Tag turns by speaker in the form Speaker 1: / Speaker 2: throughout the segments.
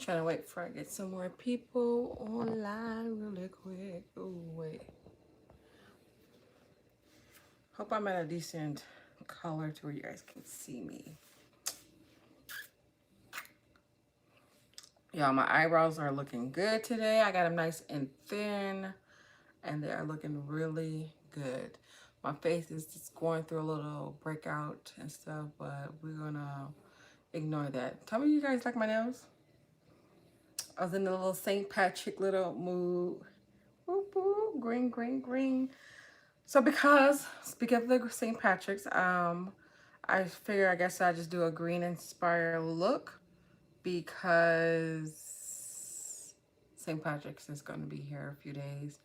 Speaker 1: Trying to wait for I get some more people online really quick. Oh, wait. Hope I'm at a decent color to where you guys can see me. Y'all, my eyebrows are looking good today. I got them nice and thin, and they are looking really good. My face is just going through a little breakout and stuff, but we're gonna ignore that. Tell me you guys like my nails. I was in the little St. Patrick little mood. Whoop, whoop, green, green, green. So because, speaking of the St. Patrick's, I figure I guess I just do a green inspired look because St. Patrick's is going to be here in a few days.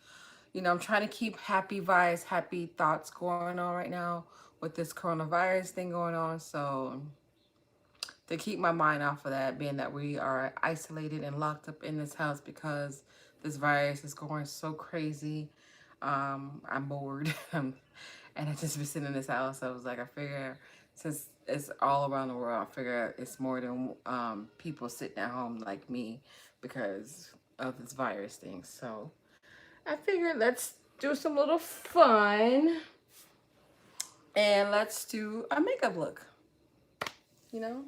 Speaker 1: You know, I'm trying to keep happy vibes, happy thoughts going on right now with this coronavirus thing going on. So to keep my mind off of that, being that we are isolated and locked up in this house because this virus is going so crazy. I'm bored. And I just been sitting in this house. So I was like, I figure since it's all around the world, I figure it's more than people sitting at home like me because of this virus thing. So I figured let's do some little fun and let's do a makeup look, you know?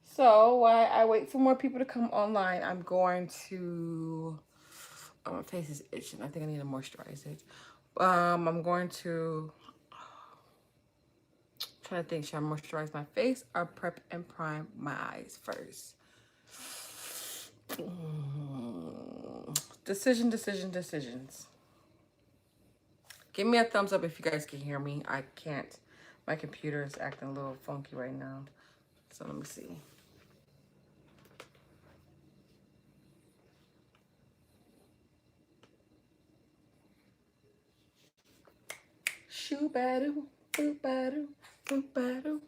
Speaker 1: So while I wait for more people to come online, I'm going to, oh, my face is itching. I think I need to moisturize it. I'm going to, trying to think, should I moisturize my face or prep and prime my eyes first? Decisions. Give me a thumbs up if you guys can hear me. I can't. My computer is acting a little funky right now. So let me see. Shoo-ba-doo, boo-ba-doo, boo-ba-doo.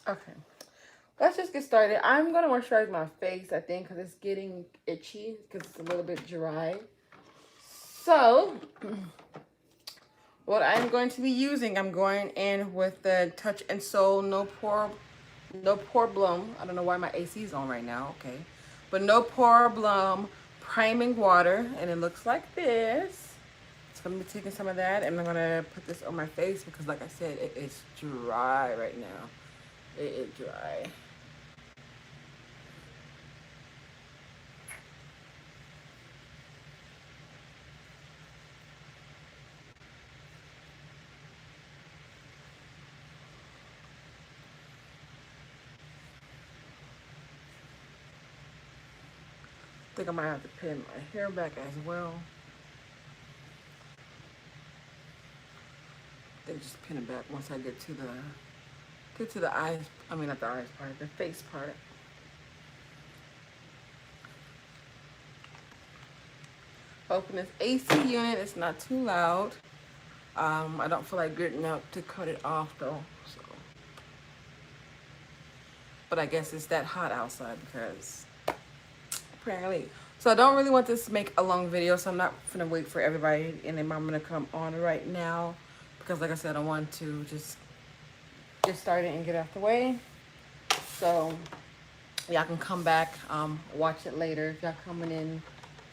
Speaker 1: Okay. Let's just get started. I'm going to moisturize my face, I think, because it's getting itchy because it's a little bit dry. So, what I'm going to be using, I'm going in with the Touch in Sol No Problem. I don't know why my AC is on right now. Okay. But No Problem priming water. And it looks like this. So I'm going to be taking some of that. And I'm going to put this on my face because, like I said, it is dry right now. It is dry. I think I might have to pin my hair back as well. They just pin it back once I get to the eyes. I mean, not the eyes part, the face part. Open this AC unit. It's not too loud. I don't feel like getting up to cut it off though. So, but I guess it's that hot outside because apparently. So I don't really want this to make a long video, so I'm not gonna wait for everybody and then I'm gonna come on right now because, like I said, I want to just get started and get out the way. So y'all can come back, watch it later if y'all coming in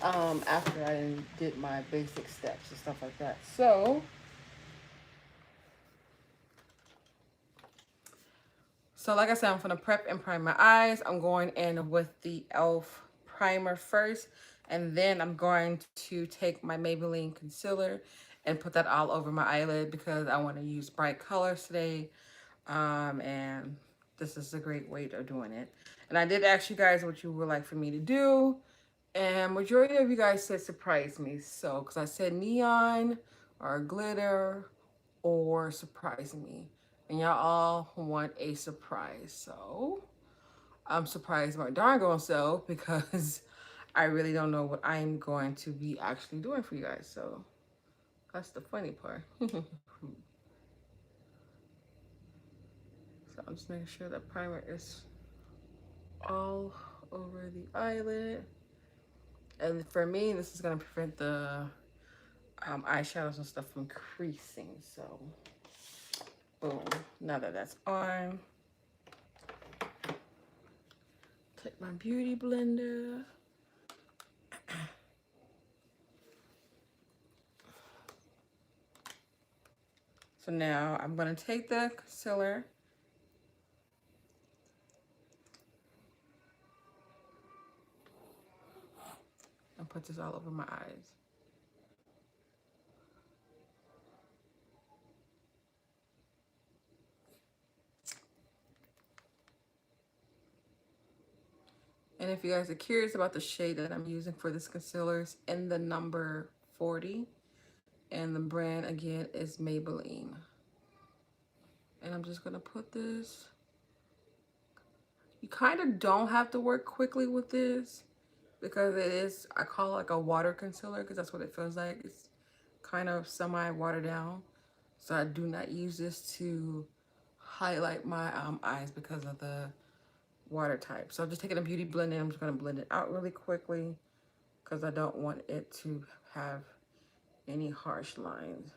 Speaker 1: after I did my basic steps and stuff like that. So like I said, I'm gonna prep and prime my eyes. I'm going in with the e.l.f. primer first, and then I'm going to take my Maybelline concealer and put that all over my eyelid because I want to use bright colors today. And this is a great way of doing it. And I did ask you guys what you would like for me to do, and majority of you guys said surprise me. So, because I said neon or glitter or surprise me. And y'all all want a surprise. So, I'm surprised my darn going self because I really don't know what I'm going to be actually doing for you guys. So, that's the funny part. So, I'm just making sure that primer is all over the eyelid. And for me, this is going to prevent the eyeshadows and stuff from creasing. So, Boom. Now that that's on, take my beauty blender. So now I'm going to take the concealer and put this all over my eyes. And if you guys are curious about the shade that I'm using for this concealer, it's in the number 40. And the brand, again, is Maybelline. And I'm just going to put this. You kind of don't have to work quickly with this because it is, I call it like a water concealer because that's what it feels like. It's kind of semi-watered down. So I do not use this to highlight my eyes because of the water type. So I'm just taking a beauty blender and I'm just going to blend it out really quickly because I don't want it to have any harsh lines.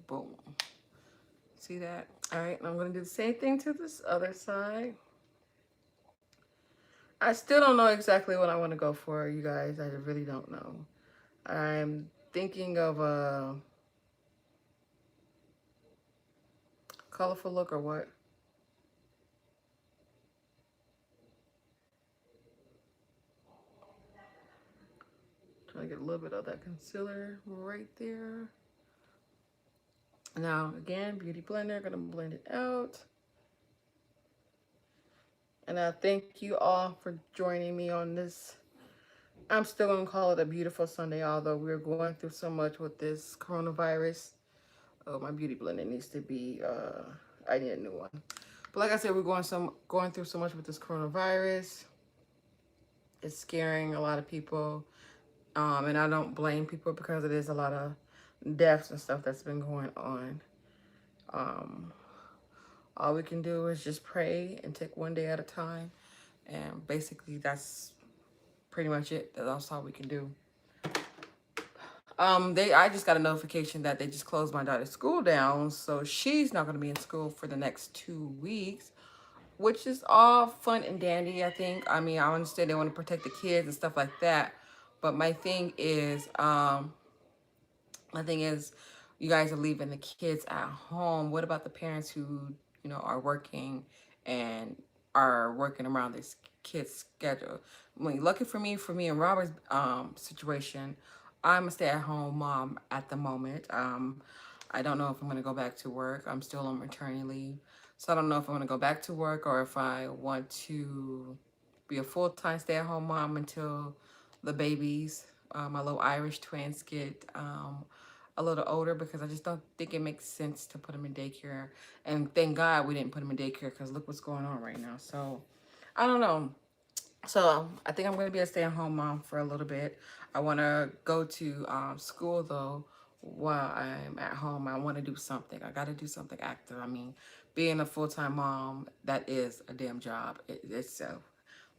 Speaker 1: Boom. See that? All right, I'm going to do the same thing to this other side. I still don't know exactly what I want to go for, you guys. I really don't know. I'm thinking of a colorful look or what. Trying to get a little bit of that concealer right there. Now, again, beauty blender, gonna blend it out. And I thank you all for joining me on this. I'm still gonna call it a beautiful Sunday, although we're going through so much with this coronavirus. Oh, my beauty blender needs to be, I need a new one. But like I said, we're going through so much with this coronavirus. It's scaring a lot of people. And I don't blame people because it is a lot of deaths and stuff that's been going on. All we can do is just pray and take one day at a time. And basically that's pretty much it. That's all we can do. I just got a notification that they just closed my daughter's school down. So she's not going to be in school for the next 2 weeks, which is all fun and dandy, I think. I mean, I understand they want to protect the kids and stuff like that. But my thing is, you guys are leaving the kids at home. What about the parents who, you know, are working and are working around this kid's schedule? I mean, lucky for me and Robert's situation, I'm a stay-at-home mom at the moment. I don't know if I'm going to go back to work. I'm still on maternity leave. So I don't know if I'm going to go back to work or if I want to be a full-time stay-at-home mom until the babies, my little Irish twins, get a little older, because I just don't think it makes sense to put them in daycare. And thank God we didn't put them in daycare because look what's going on right now. So I don't know. So I think I'm going to be a stay-at-home mom for a little bit. I want to go to school though while I'm at home. I want to do something. I got to do something active. I mean, being a full-time mom, that is a damn job itself.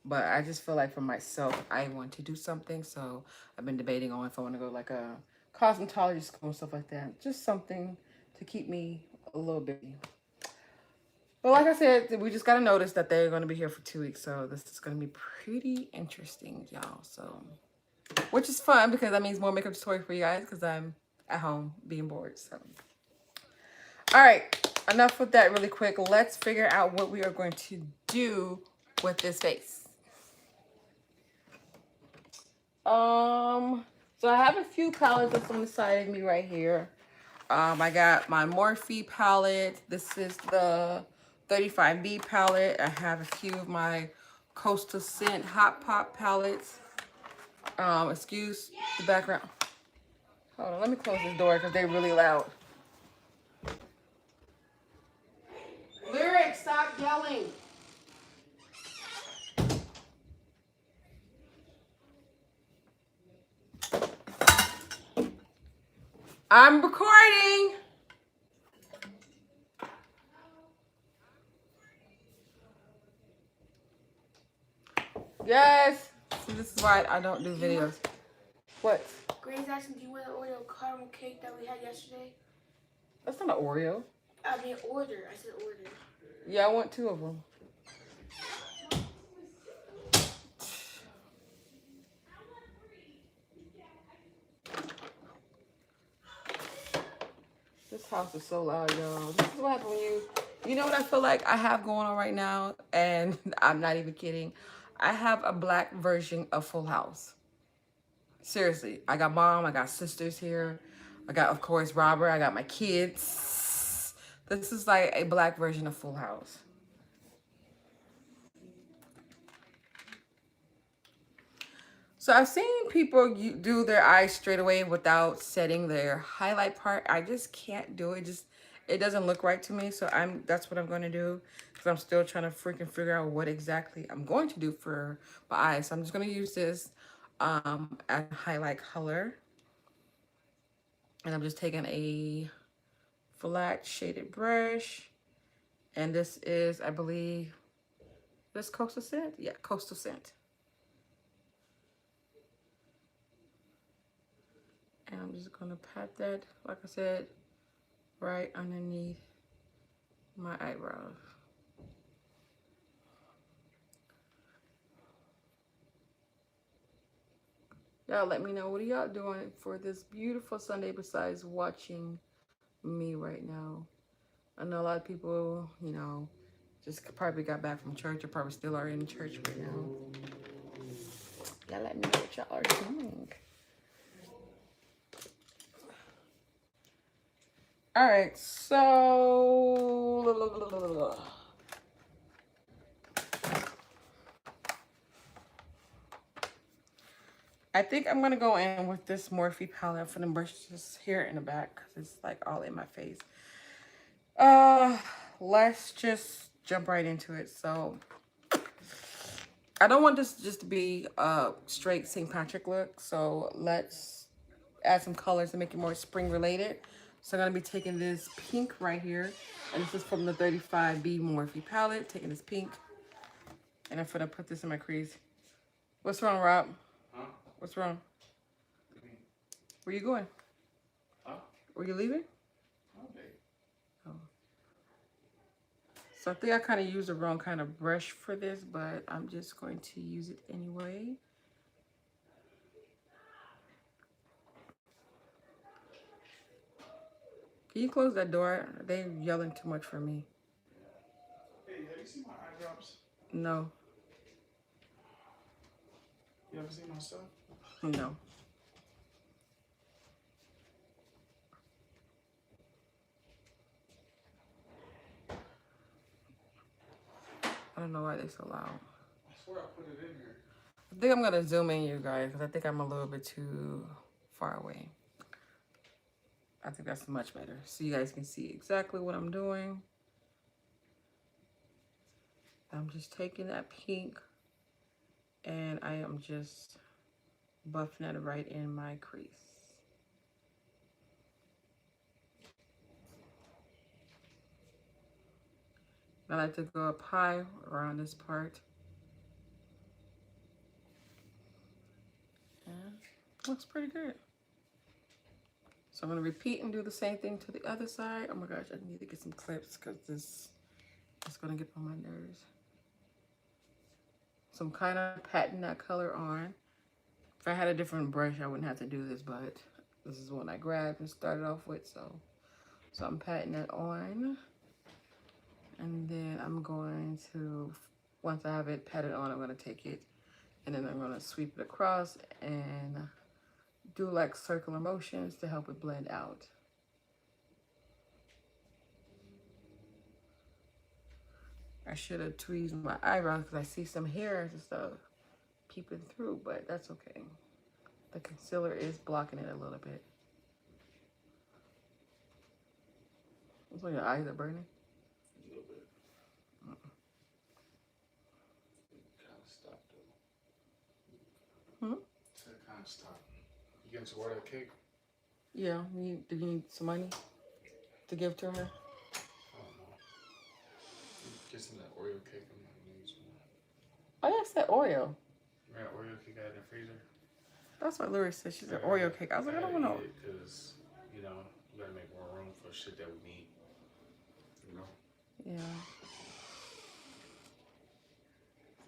Speaker 1: But I just feel like for myself, I want to do something. So I've been debating on if I want to go like a cosmetology school and stuff like that. Just something to keep me a little busy. But like I said, we just got to notice that they're going to be here for 2 weeks. So this is going to be pretty interesting, y'all. So, which is fun because that means more makeup tutorial for you guys because I'm at home being bored. So, all right, enough with that really quick. Let's figure out what we are going to do with this face. So I have a few palettes that's on the side of me right here. I got my Morphe palette. This is the 35B palette. I have a few of my Coastal Scent Hot Pop palettes. Excuse the background. Hold on, let me close this door because they're really loud. Lyric, stop yelling. I'm recording. Yes. So this is why I don't do videos. What?
Speaker 2: Grace asking, do you want to order caramel cake that we had yesterday?
Speaker 1: That's not an Oreo.
Speaker 2: I mean, order. I said order.
Speaker 1: Yeah, I want 2 of them. This house is so loud, y'all. This is what happens when you know what I feel like I have going on right now, and I'm not even kidding. I have a black version of Full House. Seriously, I got mom, I got sisters here. I got, of course, Robert. I got my kids. This is like a black version of Full House. So I've seen people do their eyes straight away without setting their highlight part. I just can't do it. Just it doesn't look right to me. So that's what I'm going to do, because I'm still trying to freaking figure out what exactly I'm going to do for my eyes. So I'm just going to use this as highlight color. And I'm just taking a flat shaded brush. And this is, I believe, this Coastal Scent? Yeah, Coastal Scent. And I'm just going to pat that, like I said, right underneath my eyebrows. Y'all let me know, what are y'all doing for this beautiful Sunday besides watching me right now? I know a lot of people, you know, just probably got back from church or probably still are in church right now. Y'all let me know what y'all are doing. All right, so I think I'm gonna go in with this Morphe palette for the brushes here in the back, because it's like all in my face. Let's just jump right into it. So I don't want this just to be a straight St. Patrick look, so let's add some colors to make it more spring related. So I'm gonna be taking this pink right here, and this is from the 35B Morphe palette. Taking this pink, and I'm gonna put this in my crease. What's wrong, Rob? Huh? What's wrong? Where you going? Huh? Were you leaving? Okay. Oh. So I think I kind of used the wrong kind of brush for this, but I'm just going to use it anyway. Can you close that door? They're yelling too much for me.
Speaker 3: Hey, have you seen my eye drops?
Speaker 1: No.
Speaker 3: You ever seen my stuff?
Speaker 1: No. I don't know why they're so loud.
Speaker 3: I swear I put it in here.
Speaker 1: I think I'm going to zoom in, you guys, because I think I'm a little bit too far away. I think that's much better, so you guys can see exactly what I'm doing. I'm just taking that pink, and I am just buffing it right in my crease. I like to go up high around this part. And looks pretty good. So I'm going to repeat and do the same thing to the other side. Oh my gosh, I need to get some clips because this is going to get on my nerves. So I'm kind of patting that color on. If I had a different brush, I wouldn't have to do this, but this is one I grabbed and started off with. So I'm patting that on. And then I'm going to, once I have it patted on, I'm going to take it and then I'm going to sweep it across and do like circular motions to help it blend out. I should have tweezed my eyebrows because I see some hairs and stuff peeping through, but that's okay. The concealer is blocking it a little bit. Looks like your eyes are burning.
Speaker 3: A little bit. Kind of stopped though. So it kind of stopped. You getting to order the cake?
Speaker 1: Yeah. Do you need some money to give to her?
Speaker 3: I don't know. Get some of that Oreo cake. I'm not gonna use one.
Speaker 1: Oh, that's that Oreo.
Speaker 3: You got Oreo cake out in the freezer?
Speaker 1: That's what Lori said. She said Oreo cake. I was like, I don't want to.
Speaker 3: Because, you know, we gotta make more room for shit that we need. You know?
Speaker 1: Yeah.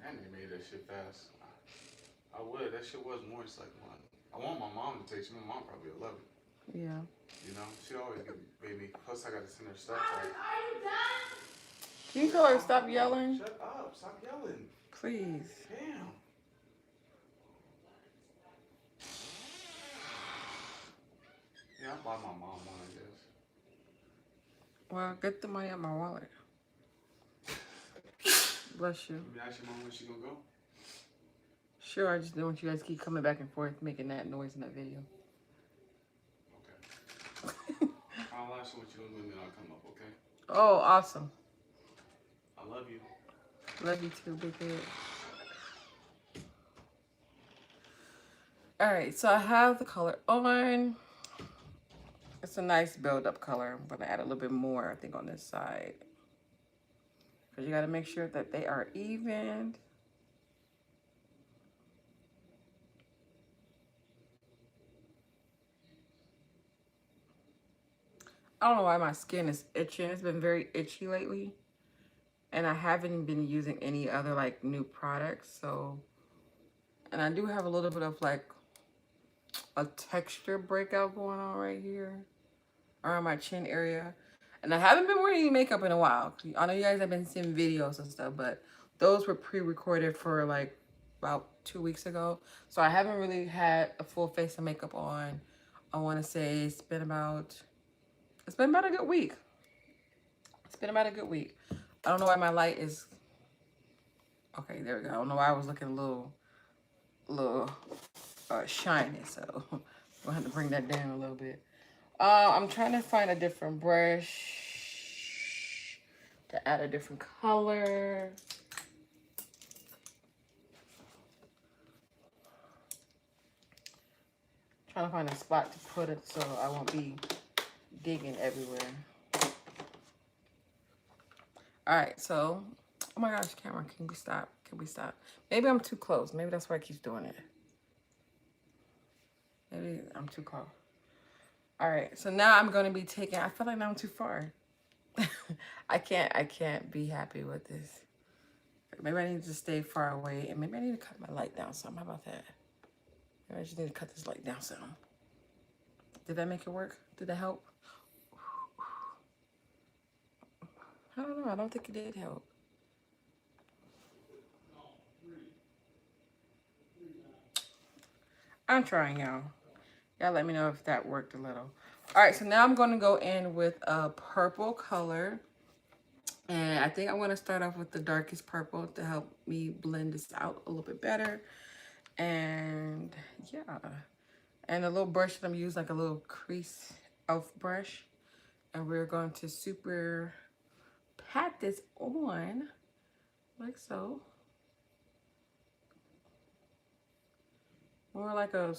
Speaker 3: And they made that shit fast. I would. That shit was moist like one. I want my mom to taste it. My mom probably would love it.
Speaker 1: Yeah.
Speaker 3: You know? She always made me. Plus, I got to send her stuff. Like,
Speaker 1: Can you tell her to stop yelling?
Speaker 3: shut up. Stop yelling.
Speaker 1: Please.
Speaker 3: Damn. Yeah, I bought my mom one, I guess.
Speaker 1: Well, get the money out of my wallet. Bless you.
Speaker 3: Maybe ask your mom when she gonna go.
Speaker 1: Sure, I just don't want you guys to keep coming back and forth making that noise in that video.
Speaker 3: Okay. I'll ask you what you gonna do and then I'll come up, okay?
Speaker 1: Oh, awesome.
Speaker 3: I love you.
Speaker 1: Love you too, big head. Alright, so I have the color on. It's a nice build-up color. I'm going to add a little bit more, I think, on this side. Because you got to make sure that they are even. I don't know why my skin is itching. It's been very itchy lately. And I haven't been using any other, like, new products. So, and I do have a little bit of, like, a texture breakout going on right here. Around my chin area. And I haven't been wearing any makeup in a while. I know you guys have been seeing videos and stuff, but those were pre-recorded for like about 2 weeks ago. So I haven't really had a full face of makeup on. I want to say it's been about a good week. It's been about a good week. I don't know why my light is, okay, there we go. I don't know why I was looking a little shiny. So we'll have to bring that down a little bit. I'm trying to find a different brush to add a different color. Trying to find a spot to put it so I won't be digging everywhere. Alright, so, oh my gosh, camera, can we stop? Can we stop? Maybe I'm too close. Maybe that's why it keeps doing it. Maybe I'm too close. All right, so now I'm gonna be taking, I feel like now I'm too far. I can't be happy with this. Maybe I need to stay far away and maybe I need to cut my light down some. How about that? Maybe I just need to cut this light down some. Did that make it work? Did that help? I don't know, I don't think it did help. I'm trying, y'all. Y'all let me know if that worked a little. All right, so now I'm going to go in with a purple color. And I think I'm going to start off with the darkest purple to help me blend this out a little bit better. And yeah. And a little brush that I'm using, like a little crease elf brush. And we're going to super pat this on, like so. More like a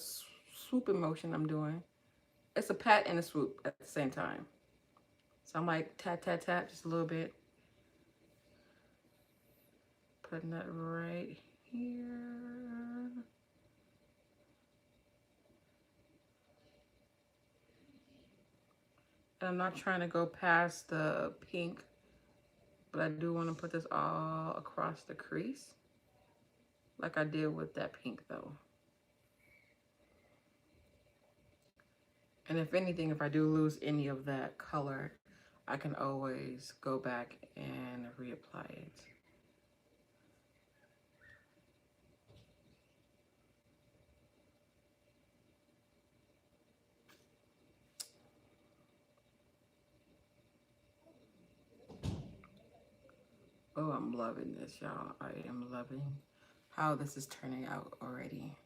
Speaker 1: swooping motion I'm doing. It's a pat and a swoop at the same time. So I'm like tap, tap, tap just a little bit. Putting that right here. And I'm not trying to go past the pink, but I do want to put this all across the crease. Like I did with that pink though. And if anything, if I do lose any of that color, I can always go back and reapply it. Oh, I'm loving this, y'all. I am loving how this is turning out already.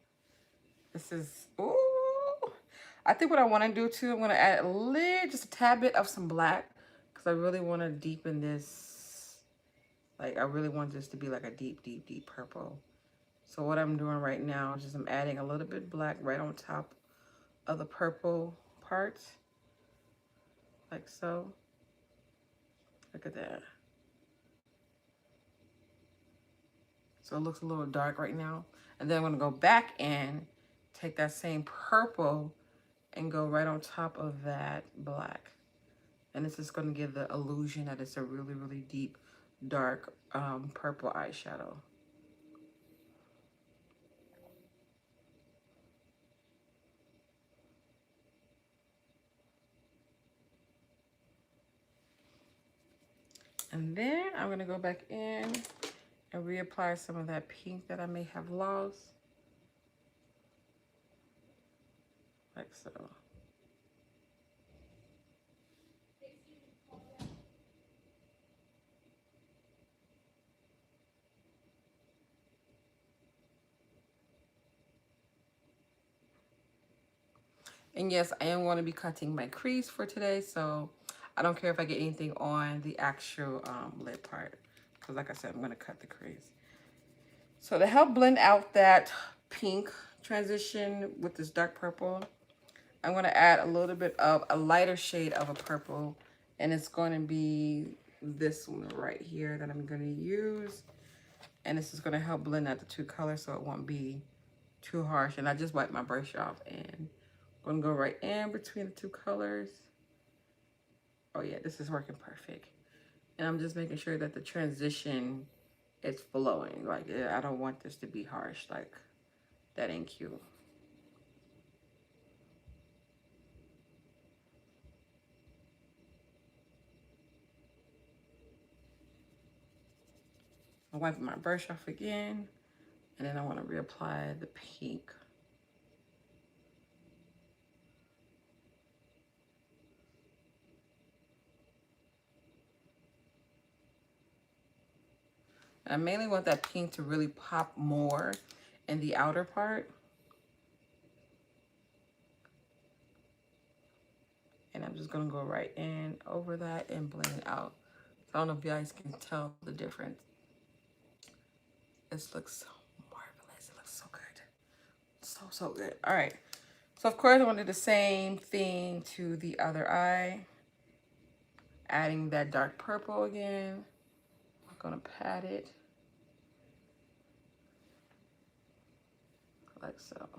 Speaker 1: This is, ooh. I think what I want to do too, I'm going to add a little, just a tad bit of some black. Because I really want to deepen this. Like, I really want this to be like a deep, deep, deep purple. So what I'm doing right now is just I'm adding a little bit black right on top of the purple parts. Like so. Look at that. So it looks a little dark right now. And then I'm going to go back in take that same purple and go right on top of that black. And this is going to give the illusion that it's a really, really deep, dark purple eyeshadow. And then I'm going to go back in and reapply some of that pink that I may have lost. Like so. And yes, I am going to be cutting my crease for today, so I don't care if I get anything on the actual lid part, because like I said, I'm going to cut the crease. So to help blend out that pink transition with this dark purple, I'm going to add a little bit of a lighter shade of a purple, and it's going to be this one right here that I'm going to use. And this is going to help blend out the two colors so it won't be too harsh. And I just wiped my brush off and I'm going to go right in between the two colors. Oh yeah, this is working perfect. And I'm just making sure that the transition is flowing. Like, I don't want this to be harsh. Like, that ain't cute. I'm wiping my brush off again. And then I want to reapply the pink. I mainly want that pink to really pop more in the outer part. And I'm just gonna go right in over that and blend it out. So I don't know if you guys can tell the difference. This looks so marvelous. It looks so good. So good. All right. So of course I want to do the same thing to the other eye. Adding that dark purple again. I'm gonna pat it. Like so.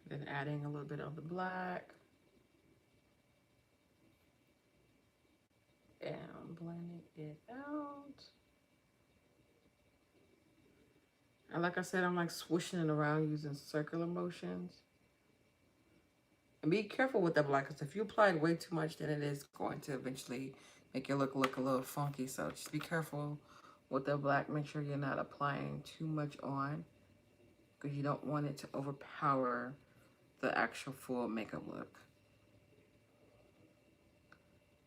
Speaker 1: Then adding a little bit of the black. And blending it out. And like I said, I'm like swooshing it around using circular motions. And be careful with that black, because if you apply it way too much, then it is going to eventually make your look a little funky. So just be careful with the black. Make sure you're not applying too much on, because you don't want it to overpower the actual full makeup look.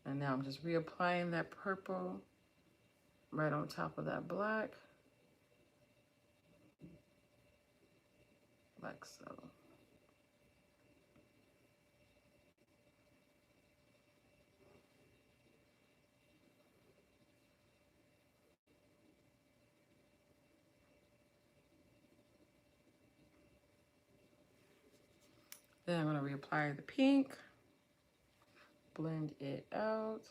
Speaker 1: And now I'm just reapplying that purple right on top of that black. Like so. Then I'm going to reapply the pink. Blend it out.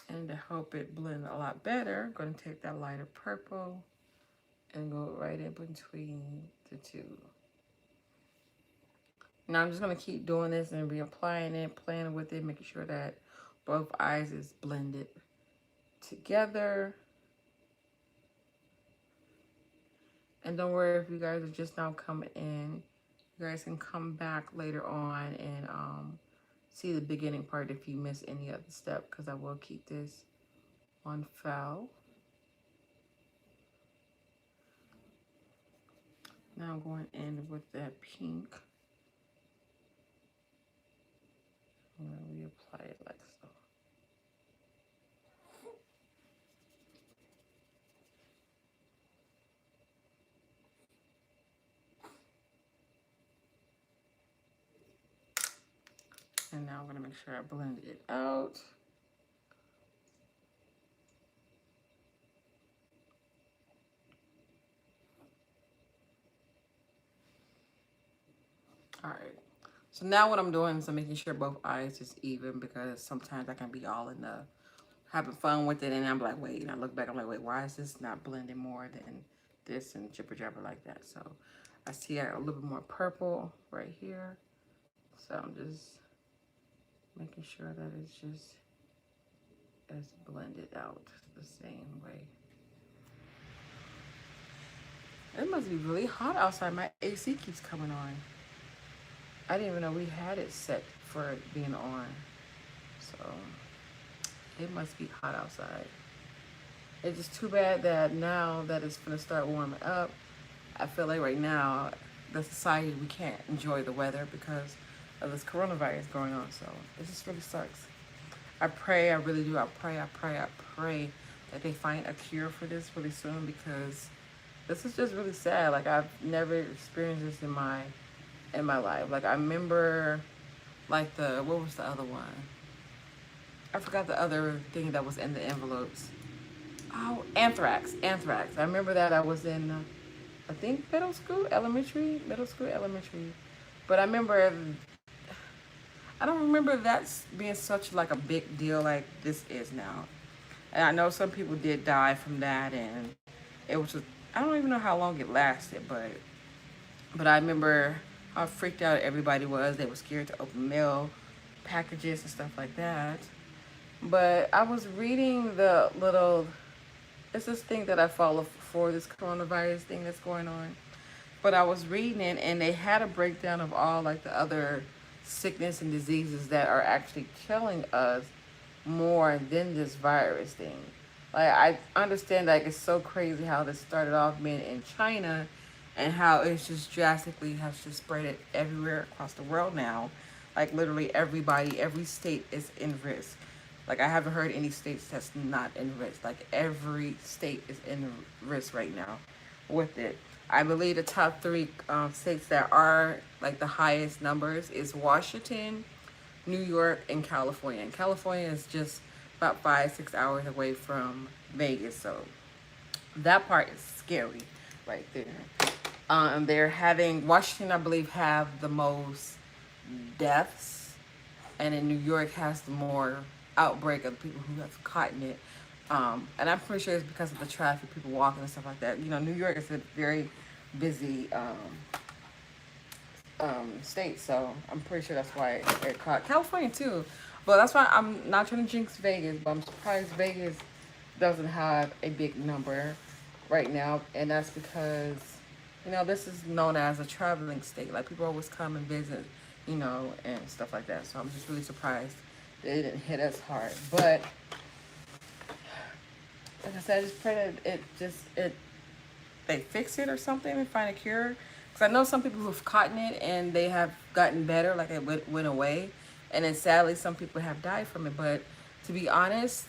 Speaker 1: And to help it blend a lot better, I'm going to take that lighter purple and go right in between the two. Now I'm just going to keep doing this and reapplying it, playing with it, making sure that both eyes is blended together. And don't worry if you guys are just now coming in. You guys can come back later on and see the beginning part if you miss any other step, because I will keep this on file. Now I'm going in with that pink. I'm going to reapply it like so. And now I'm gonna make sure I blend it out. All right. So now what I'm doing is I'm making sure both eyes is even, because sometimes I can be all in the having fun with it, and I'm like, wait, and I look back, I'm like, wait, why is this not blending more than this, and jibber jabber like that? So I see I got a little bit more purple right here. So I'm just making sure that it's just as blended out the same way. It must be really hot outside. My AC keeps coming on. I didn't even know we had it set for it being on. So it must be hot outside. It's just too bad that now that it's gonna start warming up, I feel like right now, the society, we can't enjoy the weather because of this coronavirus going on. So it just really sucks. I pray, I really do. I pray that they find a cure for this really soon, because this is just really sad. Like, I've never experienced this in my life. Like, I remember, like, what was the other one? I forgot the other thing that was in the envelopes. Oh, anthrax. I remember that. I was in, I think, middle school, elementary. But I remember, I don't remember that being such like a big deal like this is now. And I know some people did die from that, and it was just, I don't even know how long it lasted, but I remember how freaked out everybody was. They were scared to open mail packages and stuff like that. But I was reading it's this thing that I follow for this coronavirus thing that's going on. But I was reading it, and they had a breakdown of all like the other sickness and diseases that are actually killing us more than this virus thing. Like, I understand, like, it's so crazy how this started off being in China, and how it's just drastically has just spread it everywhere across the world now. Like, literally everybody, every state is in risk. Like, I haven't heard any states that's not in risk. Like, every state is in risk right now with it. I believe the top three states that are like the highest numbers is Washington, New York, and California. And California is just about 5-6 hours away from Vegas. So that part is scary right there. They're having, Washington, I believe, have the most deaths. And in New York has the more outbreak of people who have caught it. And I'm pretty sure it's because of the traffic, people walking and stuff like that. You know, New York is a very busy state, so I'm pretty sure that's why it caught California too. But that's why I'm not trying to jinx Vegas, but I'm surprised Vegas doesn't have a big number right now, and that's because, you know, this is known as a traveling state. Like, people always come and visit, you know, and stuff like that. So I'm just really surprised that it didn't hit us hard. But like I said, I just pray that they fix it or something and find a cure. Because I know some people who've caught it and they have gotten better, like it went away. And then sadly, some people have died from it. But to be honest,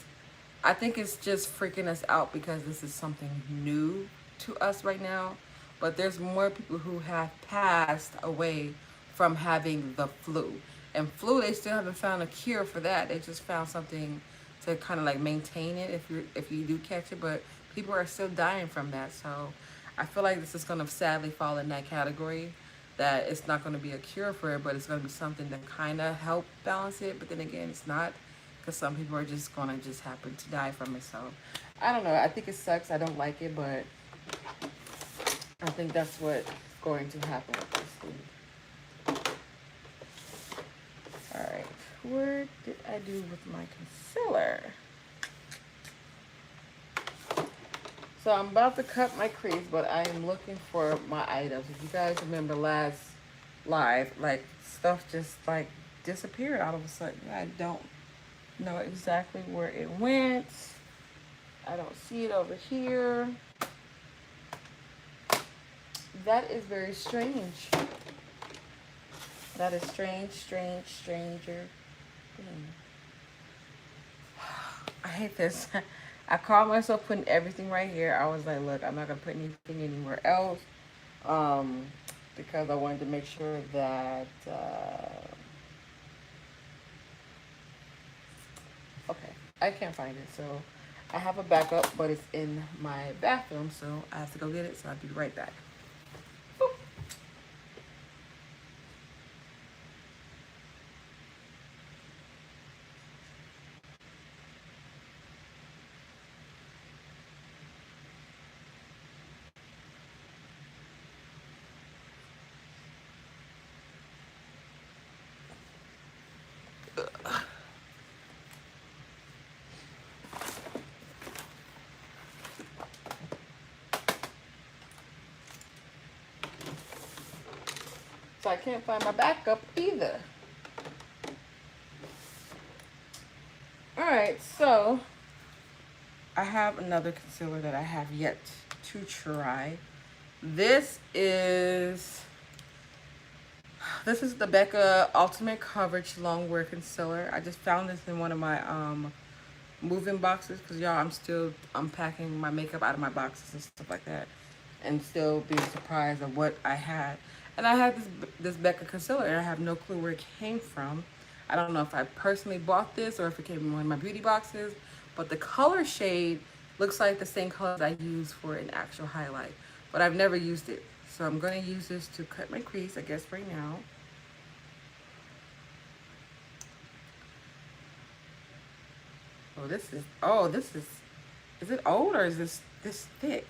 Speaker 1: I think it's just freaking us out because this is something new to us right now. But there's more people who have passed away from having the flu. And flu, they still haven't found a cure for that. They just found something to kind of like maintain it if you do catch it. But people are still dying from that. So I feel like this is going to sadly fall in that category, that it's not going to be a cure for it, but it's going to be something to kind of help balance it. But then again, it's not, because some people are just going to just happen to die from it. So I don't know. I think it sucks. I don't like it, but I think that's what's going to happen with this thing. All right. What did I do with my concealer? So I'm about to cut my crease, but I am looking for my items. If you guys remember last live, like, stuff just like disappeared all of a sudden. I don't know exactly where it went. I don't see it over here. That is very strange. That is stranger. I hate this. I caught myself putting everything right here. I was like, look, I'm not going to put anything anywhere else. Because I wanted to make sure that I can't find it. So I have a backup, but it's in my bathroom, so I have to go get it. So I'll be right back. So I can't find my backup either. All right, so I have another concealer that I have yet to try. This is the Becca Ultimate Coverage Longwear Concealer. I just found this in one of my moving boxes because y'all, I'm still unpacking my makeup out of my boxes and stuff like that, and still being surprised of what I had. And I had this Becca concealer, and I have no clue where it came from. I don't know if I personally bought this or if it came in one of my beauty boxes, but the color shade looks like the same color that I use for an actual highlight, but I've never used it. So I'm going to use this to cut my crease, I guess, right now. Is it old or is this thick?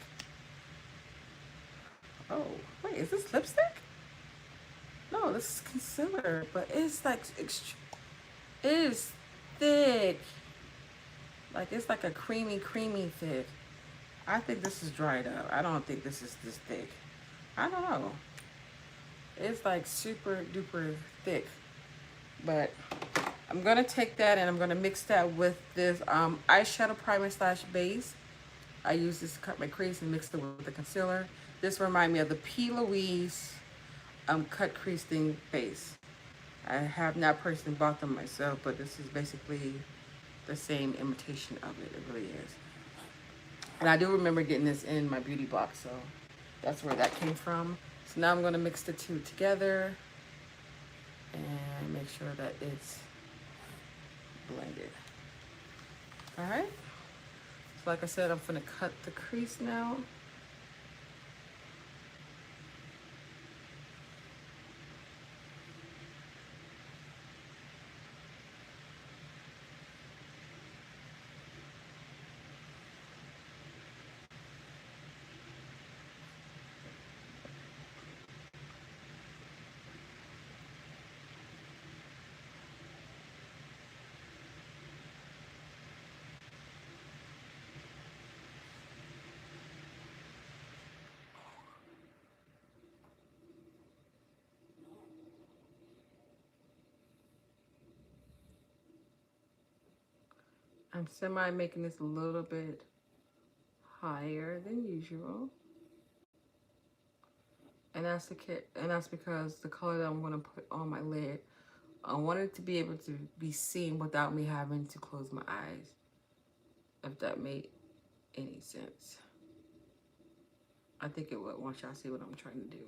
Speaker 1: Oh, wait, is this lipstick? No, this is concealer, but it's like, it is thick. Like, it's like a creamy thick. I think this is dried up. I don't think this is this thick. I don't know. It's like super duper thick. But I'm going to take that and I'm going to mix that with this eyeshadow primer slash base. I use this to cut my crease and mix it with the concealer. This reminds me of the P. Louise cut crease thing base. I have not personally bought them myself, but this is basically the same imitation of it. It really is. And I do remember getting this in my beauty box, so that's where that came from. So now I'm going to mix the two together and make sure that it's blended. All right. So like I said, I'm going to cut the crease now. I'm semi making this a little bit higher than usual. And that's because the color that I'm going to put on my lid, I want it to be able to be seen without me having to close my eyes, if that made any sense. I think it would once y'all see what I'm trying to do.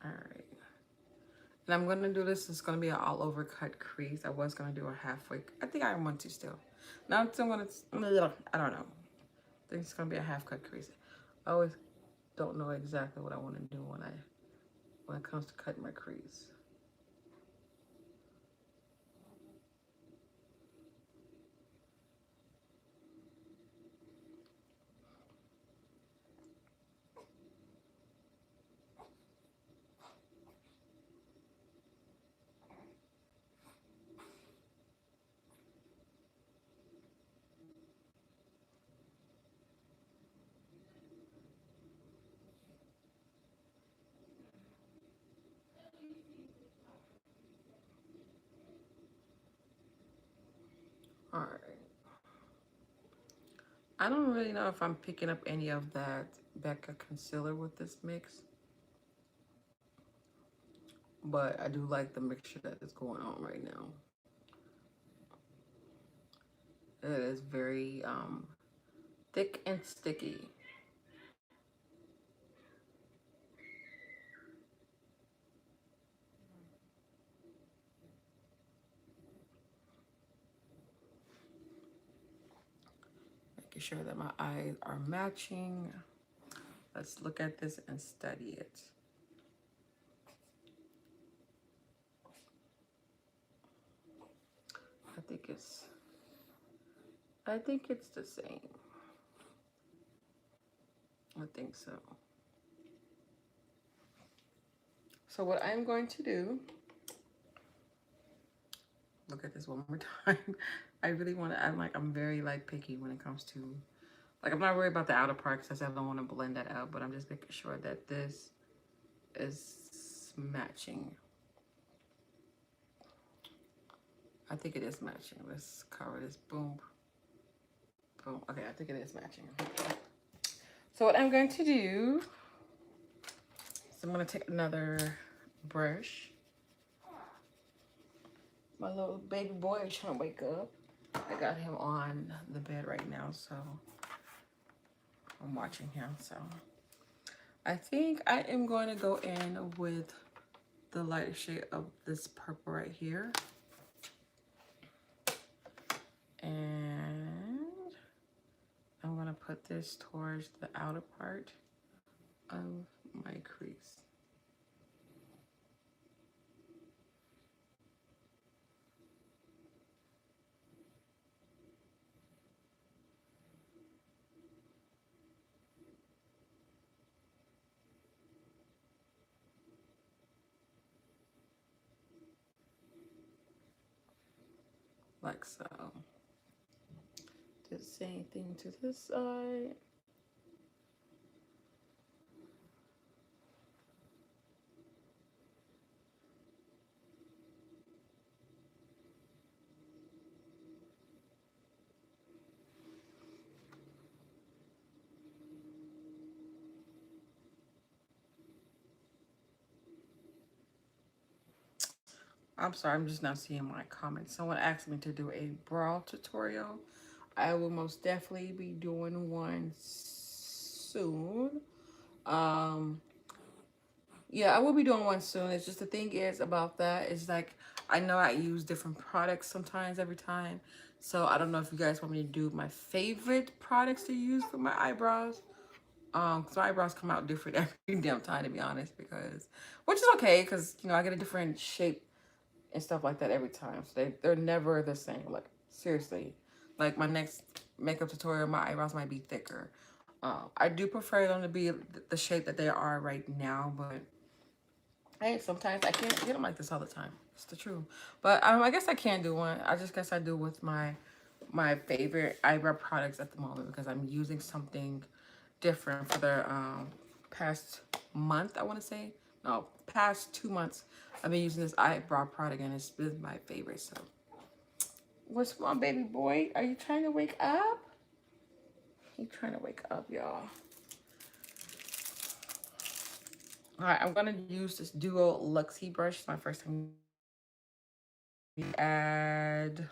Speaker 1: All right. And I'm going to do this. It's going to be an all over cut crease. I was going to do a halfway. I think I want to still. Now I'm still going to, I don't know. I think it's going to be a half cut crease. I always don't know exactly what I want to do when it comes to cutting my crease. All right. I don't really know if I'm picking up any of that Becca concealer with this mix, but I do like the mixture that is going on right now. It is very thick and sticky. Making sure that my eyes are matching. Let's look at this and study it. I think it's the same. I think so. So what I'm going to do, look at this one more time. I really want to, I'm very like picky when it comes to, like I'm not worried about the outer part because I don't want to blend that out, but I'm just making sure that this is matching. I think it is matching. Let's cover this. Boom. Boom. Okay, I think it is matching. So what I'm going to do is I'm going to take another brush. My little baby boy is trying to wake up. I got him on the bed right now, so I'm watching him. So I think I am going to go in with the lighter shade of this purple right here. And I'm going to put this towards the outer part of my crease. Like so. Do the same thing to this side. I'm sorry, I'm just not seeing my comments. Someone asked me to do a brow tutorial. I will most definitely be doing one soon. Yeah, I will be doing one soon. It's just the thing is about that is like I know I use different products sometimes every time. So I don't know if you guys want me to do my favorite products to use for my eyebrows. Cause my eyebrows come out different every damn time to be honest, because which is okay because you know I get a different shape and stuff like that every time. So they're never the same. Like seriously, like my next makeup tutorial, my eyebrows might be thicker. I do prefer them to be the shape that they are right now, but hey, sometimes I can't get them like this all the time. It's the truth. But I guess I can do one. I just guess I do with my favorite eyebrow products at the moment because I'm using something different for the past month, I want to say. No, past 2 months. I've been using this eyebrow product and it's been my favorite. So, what's wrong, baby boy? Are you trying to wake up? He's trying to wake up, y'all. All right, I'm gonna use this Duo Luxie brush. It's my first time. Add.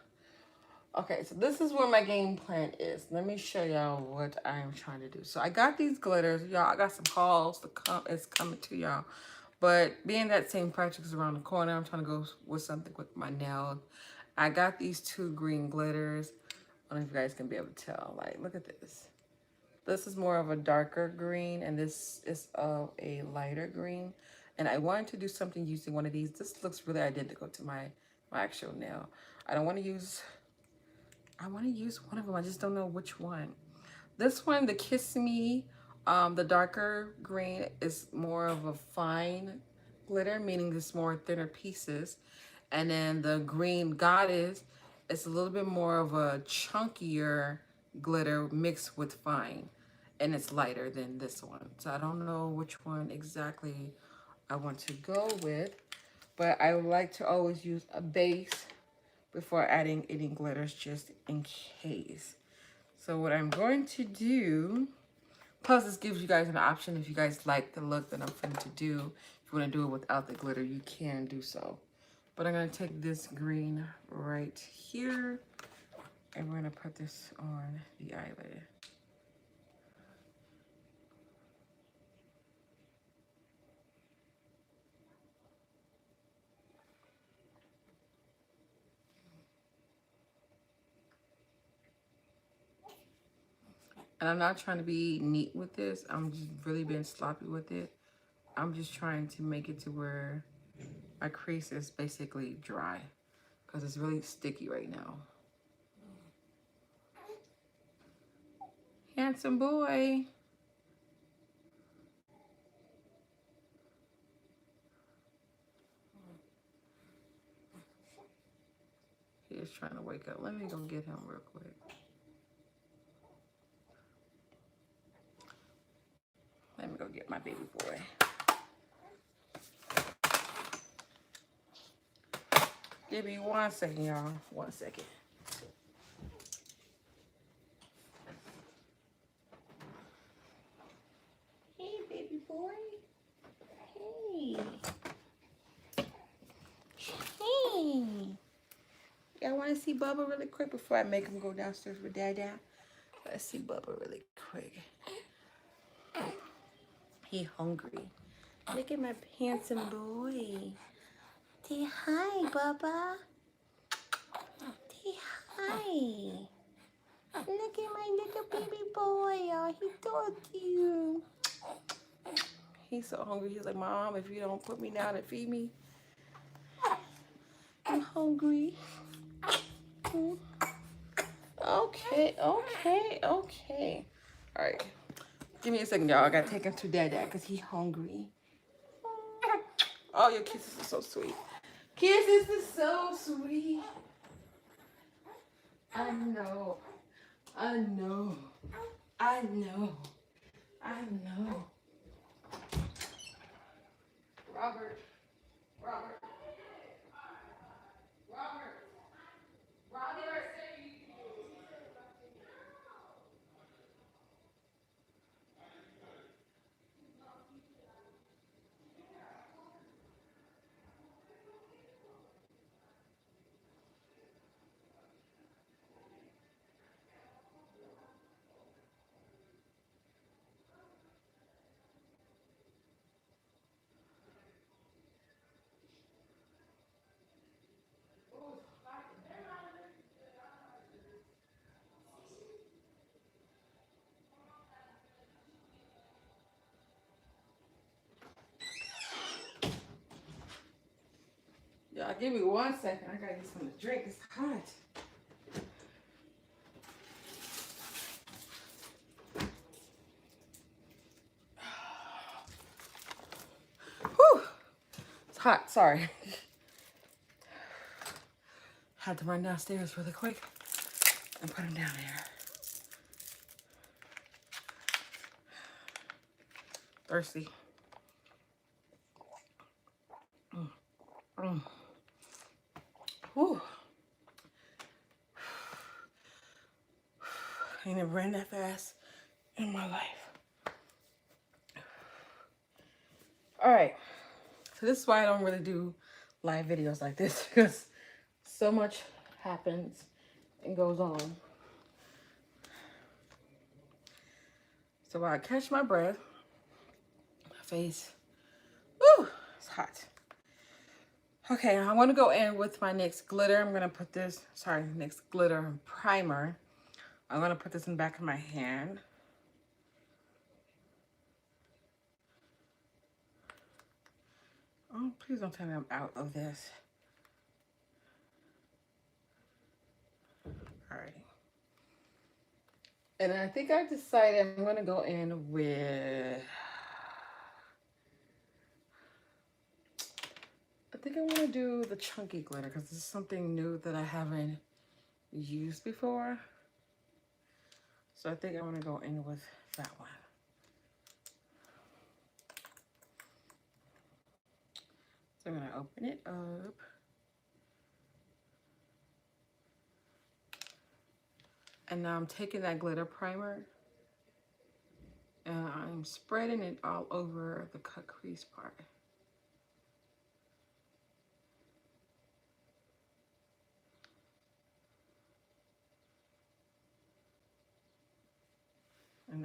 Speaker 1: Okay, so this is where my game plan is. Let me show y'all what I'm trying to do. So I got these glitters, y'all. I got some hauls to come. It's coming to y'all. But being that St. Patrick's is around the corner, I'm trying to go with something with my nails. I got these two green glitters. I don't know if you guys can be able to tell. Like, look at this. This is more of a darker green, and this is of a lighter green. And I wanted to do something using one of these. This looks really identical to my actual nail. I want to use one of them. I just don't know which one. This one, the Kiss Me, the darker green is more of a fine glitter, meaning it's more thinner pieces. And then the green Goddess is a little bit more of a chunkier glitter mixed with fine. And it's lighter than this one. So I don't know which one exactly I want to go with. But I would like to always use a base before adding any glitters just in case. So what I'm going to do, plus this gives you guys an option if you guys like the look that I'm going to do. If you want to do it without the glitter, you can do so. But I'm going to take this green right here And we're gonna put this on the eyelid. And I'm not trying to be neat with this. I'm just really being sloppy with it. I'm just trying to make it to where my crease is basically dry because it's really sticky right now. Handsome boy. He is trying to wake up. Let me go get him real quick. Let me go get my baby boy. Give me 1 second, y'all. 1 second. Hey, baby boy. Hey. Hey. Y'all want to see Bubba really quick before I make him go downstairs with Dada? Let's see Bubba really quick. He hungry. Look at my handsome boy. Say hi, Bubba. Say hi. Look at my little baby boy. Oh, he so cute. He's so hungry. He's like, Mom, if you don't put me down and feed me, I'm hungry. Okay. All right. Give me a second, y'all. I gotta take him to Dada because he's hungry. Oh, your kisses are so sweet. Kisses are so sweet. I know. Robert. Y'all give me 1 second. I gotta get something to drink. It's hot. Whew. It's hot. Sorry. Had to run downstairs really quick and put him down there. Thirsty. Whew. I ain't never ran that fast in my life. All right. So this is why I don't really do live videos like this because so much happens and goes on. So while I catch my breath, my face, woo, it's hot. Okay, I'm gonna go in with my NYX glitter. I'm gonna put this, NYX glitter primer. I'm gonna put this in the back of my hand. Oh, please don't tell me I'm out of this. All right. And I think I decided I'm gonna go in with, I think I wanna do the chunky glitter because this is something new that I haven't used before. So I think I wanna go in with that one. So I'm gonna open it up. And now I'm taking that glitter primer and I'm spreading it all over the cut crease part.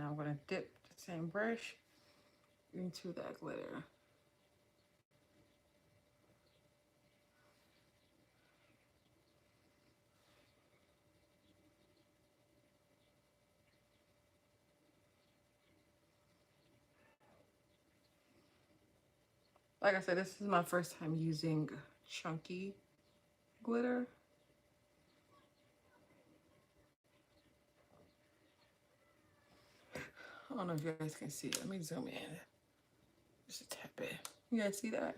Speaker 1: Now I'm going to dip the same brush into that glitter. Like I said, this is my first time using chunky glitter. I don't know if you guys can see it. Let me zoom in. Just a tad bit. You guys see that?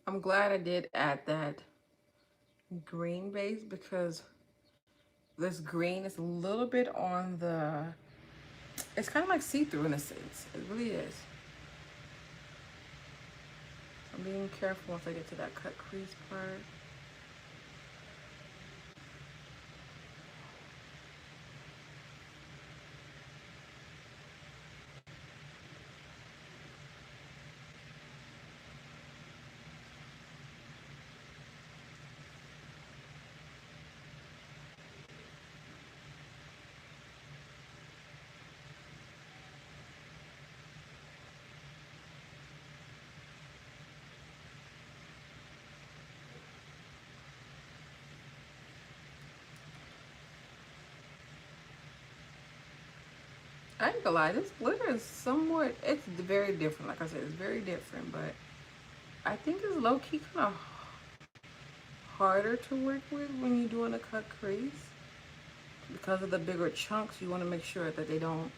Speaker 1: I'm glad I did add that green base because this green is a little bit on the, it's kind of like see-through in a sense. It really is. I'm being careful once I get to that cut crease part. I ain't gonna lie, this glitter is somewhat, it's very different. Like I said, it's very different, but I think it's low-key kind of harder to work with when you're doing a cut crease. Because of the bigger chunks, you want to make sure that they don't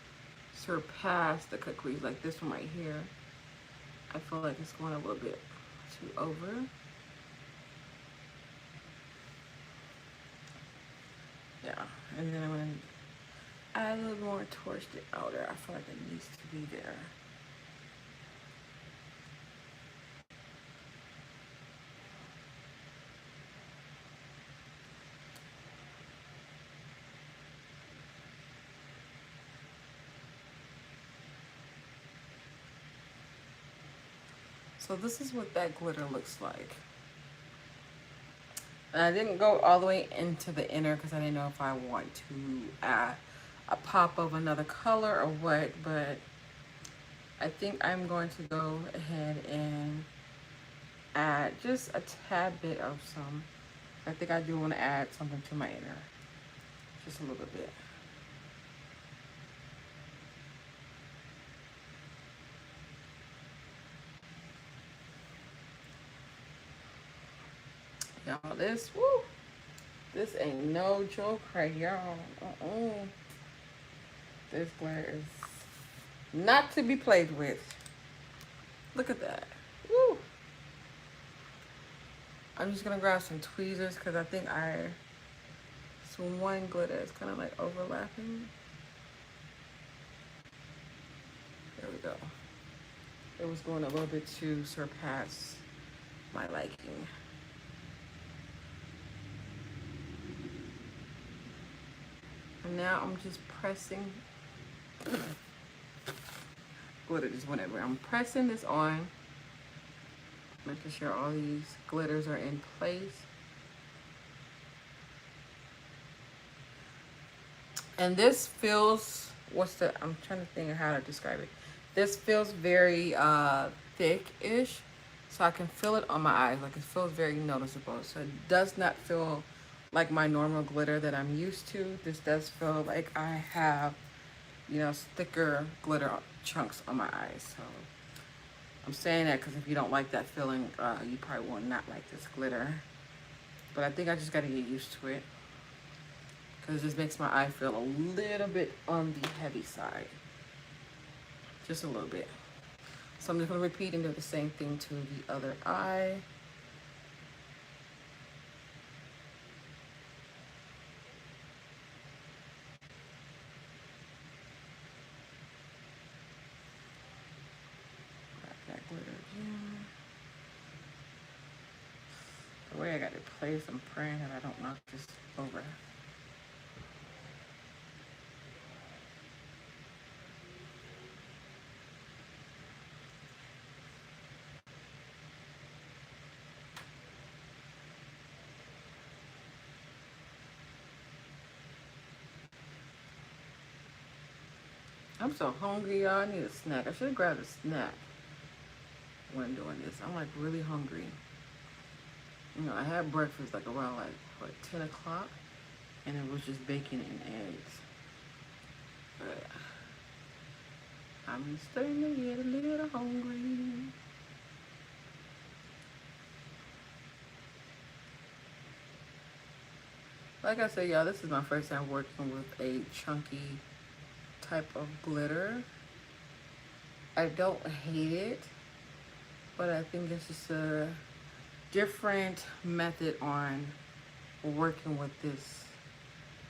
Speaker 1: surpass the cut crease. Like this one right here, I feel like it's going a little bit too over. Yeah, and then I'm going to add a little more towards the outer. I feel like it needs to be there. So this is what that glitter looks like. And I didn't go all the way into the inner because I didn't know if I want to add a pop of another color or what, but I think I'm going to go ahead and add just a tad bit of some. I think I do want to add something to my inner, just a little bit. Y'all, this, woo, this ain't no joke right, y'all. This glitter is not to be played with. Look at that. Woo. I'm just gonna grab some tweezers because I think some one glitter is kind of like overlapping. There we go. It was going a little bit to surpass my liking. And now I'm just pressing. Glitter just went everywhere. I'm pressing this on, making sure all these glitters are in place. And this feels, I'm trying to think of how to describe it. This feels very thick-ish, so I can feel it on my eyes. Like it feels very noticeable. So it does not feel like my normal glitter that I'm used to. This does feel like I have, you know, thicker glitter chunks on my eyes. So I'm saying that because if you don't like that feeling, you probably will not like this glitter. But I think I just got to get used to it because it just makes my eye feel a little bit on the heavy side. Just a little bit. So I'm just going to repeat and do the same thing to the other eye. That glitter again. The way I got it placed, I'm praying that I don't knock this over. I'm so hungry, y'all. I need a snack. I should have grabbed a snack when doing this. I'm like really hungry. You know, I had breakfast like around like what 10 o'clock, and it was just bacon and eggs. But I'm starting to get a little hungry. Like I said, y'all, this is my first time working with a chunky type of glitter. I don't hate it, but I think it's just a different method on working with this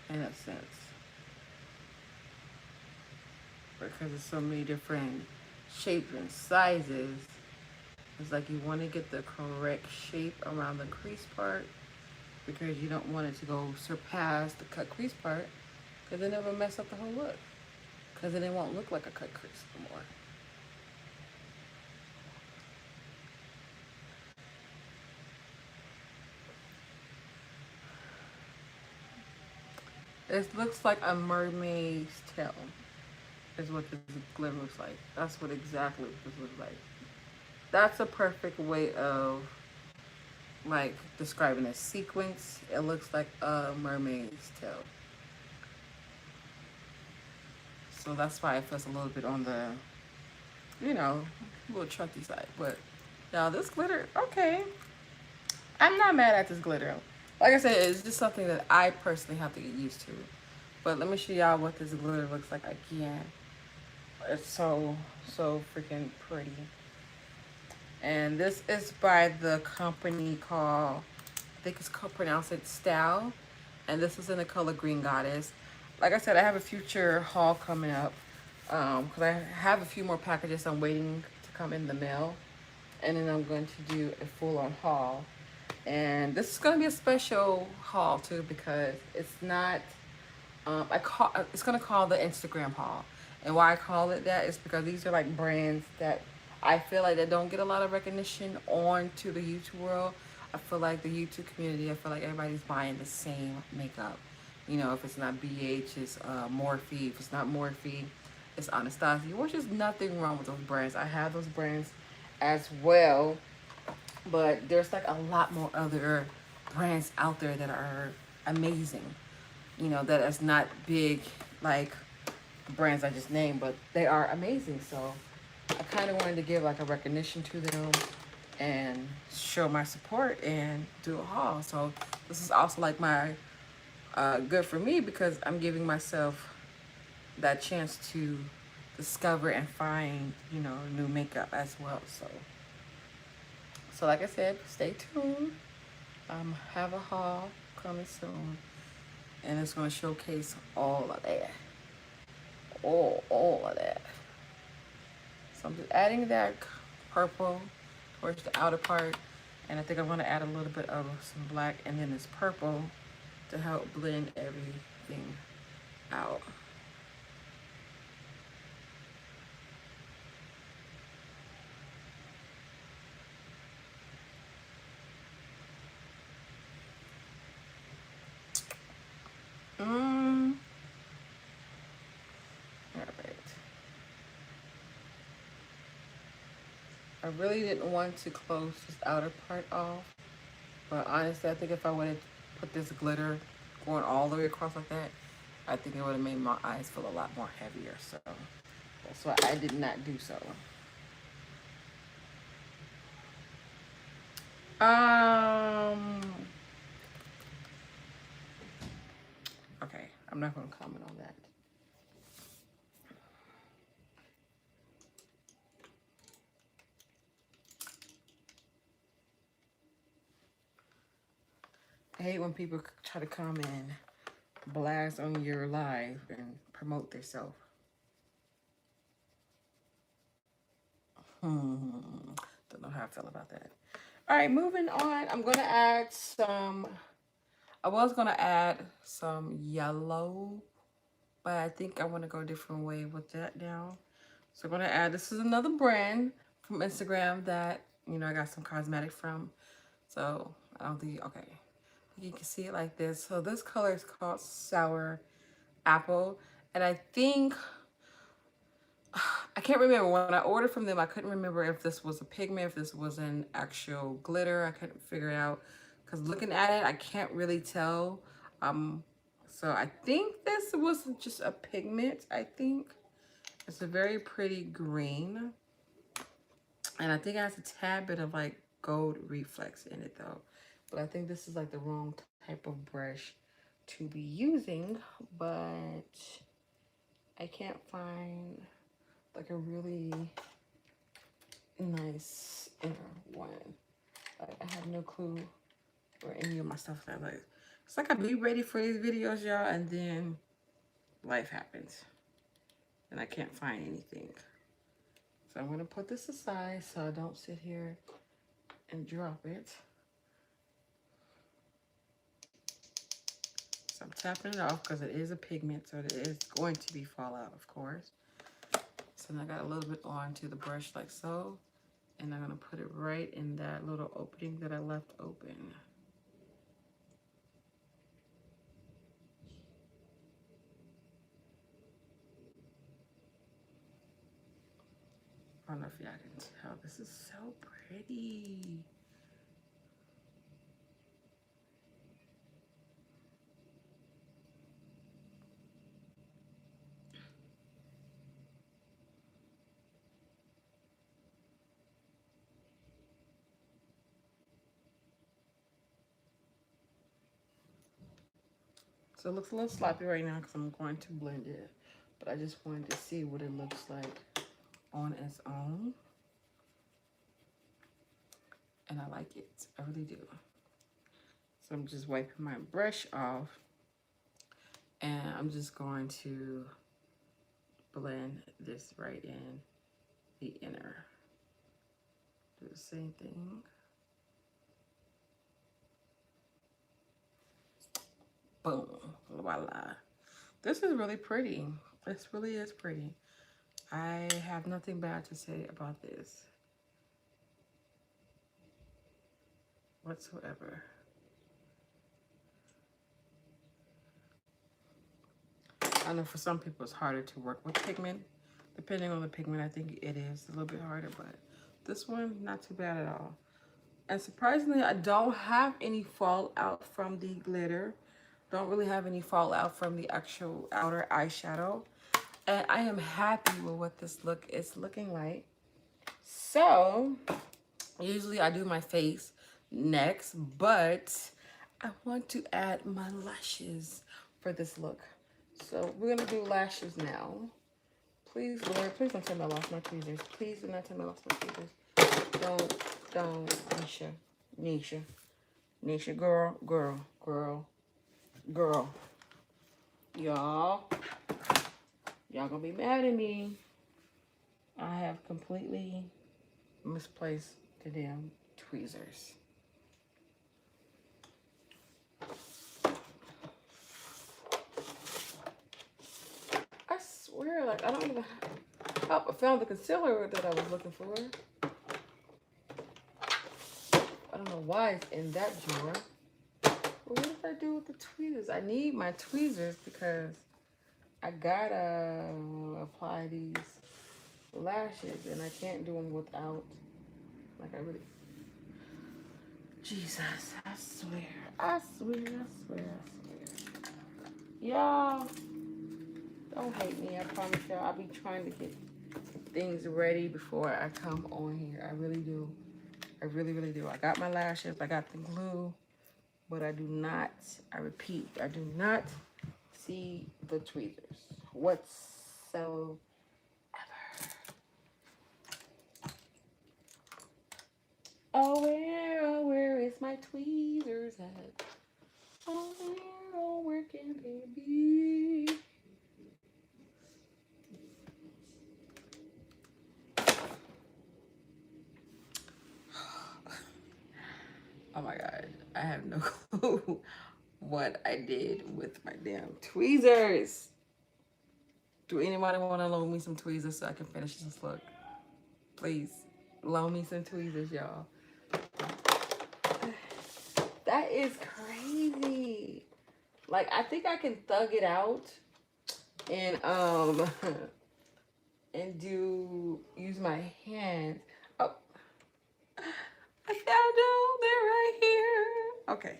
Speaker 1: in a sense. Because there's so many different shapes and sizes. It's like you want to get the correct shape around the crease part because you don't want it to go surpass the cut crease part because then it will mess up the whole look. Because then it won't look like a cut crease anymore. It looks like a mermaid's tail is what this glitter looks like. That's what exactly this looks like. That's a perfect way of like describing a sequence. It looks like a mermaid's tail. So that's why it feels a little bit on the, you know, a little chunky side. But now this glitter, okay. I'm not mad at this glitter. Like I said, it's just something that I personally have to get used to. But let me show y'all what this glitter looks like again. It's so freaking pretty. And this is by the company called, I think it's called, pronounce it Style. And this is in the color Green Goddess. Like I said, I have a future haul coming up. Because I have a few more packages I'm waiting to come in the mail. And then I'm going to do a full-on haul. And this is going to be a special haul too because it's not, it's going to call the Instagram haul. And why I call it that is because these are like brands that I feel like they don't get a lot of recognition on to the YouTube world. I feel like the YouTube community, I feel like everybody's buying the same makeup. You know, if it's not BH, it's Morphe. If it's not Morphe, it's Anastasia, which is nothing wrong with those brands. I have those brands as well. But there's like a lot more other brands out there that are amazing. You know, that is not big like the brands I just named, but they are amazing. So I kind of wanted to give like a recognition to them and show my support and do a haul. So this is also like my good for me because I'm giving myself that chance to discover and find, you know, new makeup as well. So like I said, stay tuned. Have a haul coming soon, and it's gonna showcase all of that, all of that. So I'm just adding that purple towards the outer part, and I think I'm gonna add a little bit of some black and then this purple to help blend everything out. All right. I really didn't want to close this outer part off, but honestly, I think if I would have put this glitter going all the way across like that, I think it would have made my eyes feel a lot more heavier. So that's why I did not do so. Okay, I'm not going to comment on that. I hate when people try to come and blast on your live and promote themselves. Don't know how I feel about that. All right, moving on. I'm going to add some, I was going to add some yellow, but I think I want to go a different way with that now. So I'm going to add, this is another brand from Instagram that, you know, I got some cosmetic from. So I don't think, okay. You can see it like this. So this color is called Sour Apple. And I think I can't remember when I ordered from them. I couldn't remember if this was a pigment, if this was an actual glitter. I couldn't figure it out because looking at it, I can't really tell. So I think this was just a pigment. I think it's a very pretty green, and I think it has a tad bit of like gold reflex in it though. But I think this is like the wrong type of brush to be using. But I can't find like a really nice inner one. Like, I have no clue where any of my stuff is. Like, it's like I be ready for these videos, y'all, and then life happens and I can't find anything. So I'm gonna put this aside so I don't sit here and drop it. So I'm tapping it off because it is a pigment, so it is going to be fallout, of course. So then I got a little bit onto the brush like so, and I'm gonna put it right in that little opening that I left open. I don't know if y'all can tell, this is so pretty. So it looks a little sloppy right now because I'm going to blend it, but I just wanted to see what it looks like on its own. And I like it, I really do. So I'm just wiping my brush off and I'm just going to blend this right in the inner. Do the same thing. Boom, voila. This is really pretty. This really is pretty. I have nothing bad to say about this whatsoever. I know for some people it's harder to work with pigment. Depending on the pigment, I think it is a little bit harder, but this one, not too bad at all. And surprisingly, I don't have any fallout from the glitter. Don't really have any fallout from the actual outer eyeshadow. And I am happy with what this look is looking like. So, usually I do my face next, but I want to add my lashes for this look. So we're gonna do lashes now. Please, Lord, please don't tell me I lost my tweezers. Please do not tell me I lost my tweezers. Don't, Nisha, girl. Y'all gonna be mad at me. I have completely misplaced the damn tweezers. I swear, like, I don't even have, I found the concealer that I was looking for. I don't know why it's in that drawer. What did I do with the tweezers? I need my tweezers because I gotta apply these lashes and I can't do them without, like, I really, Jesus, I swear. Y'all, don't hate me. I promise y'all, I'll be trying to get things ready before I come on here. I really do. I really do. I got my lashes, I got the glue, but I do not, I repeat, I do not see the tweezers whatsoever. Oh, where is my tweezers at? Oh, where can they be? Oh my God, I have no clue what I did with my damn tweezers. Do anybody want to loan me some tweezers so I can finish this look? Please, loan me some tweezers, y'all. That is crazy. Like, I think I can thug it out and and use my hands. Oh, I found them. They're right here. Okay.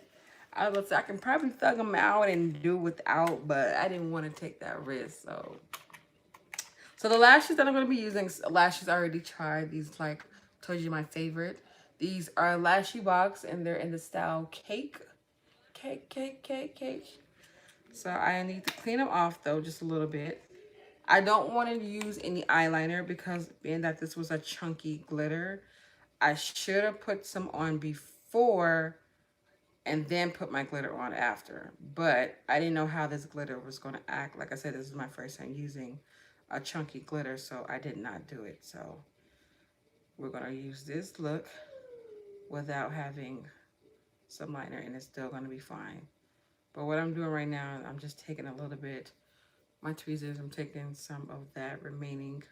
Speaker 1: I was I can probably thug them out and do without, but I didn't want to take that risk. So the lashes that I'm going to be using, lashes I already tried. These, like, told you my favorite. These are Lashy Box, and they're in the style Cake. Cake. So I need to clean them off, though, just a little bit. I don't want to use any eyeliner because being that this was a chunky glitter, I should have put some on before and then put my glitter on after. But I didn't know how this glitter was going to act. Like I said, this is my first time using a chunky glitter, so I did not do it. So we're going to use this look without having some liner, and it's still going to be fine. But what I'm doing right now, I'm just taking a little bit, my tweezers, I'm taking some of that remaining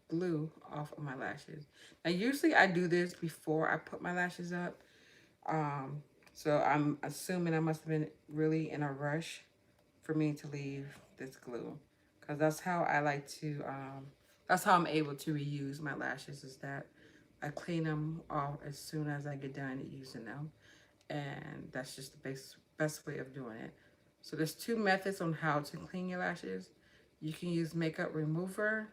Speaker 1: glue off of my lashes. Now, usually I do this before I put my lashes up. So I'm assuming I must have been really in a rush for me to leave this glue. Because that's how I like to, that's how I'm able to reuse my lashes, is that I clean them off as soon as I get done using them. And that's just the best way of doing it. So there's two methods on how to clean your lashes. You can use makeup remover,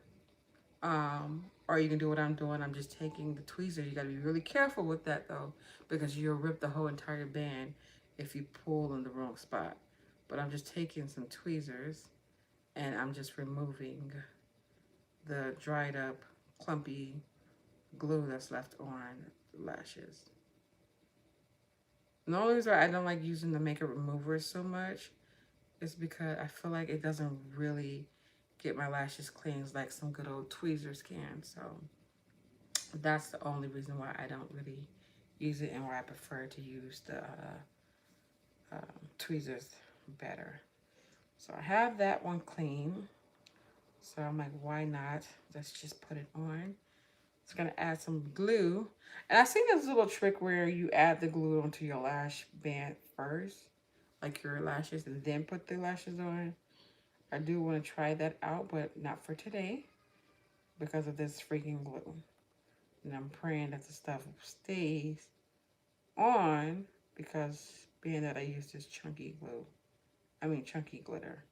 Speaker 1: or you can do what I'm doing. I'm just taking the tweezers. You got to be really careful with that, though, because you'll rip the whole entire band if you pull in the wrong spot. But I'm just taking some tweezers, and I'm just removing the dried up, clumpy glue that's left on the lashes. The only reason I don't like using the makeup remover so much is because I feel like it doesn't really get my lashes clean like some good old tweezers can. So that's the only reason why I don't really use it, and why I prefer to use the tweezers better. So I have that one clean. So I'm like, why not? Let's just put it on. It's gonna add some glue. And I've seen this little trick where you add the glue onto your lash band first, like your lashes, and then put the lashes on. I do want to try that out, but not for today because of this freaking glue. And I'm praying that the stuff stays on, because being that I use this chunky glitter.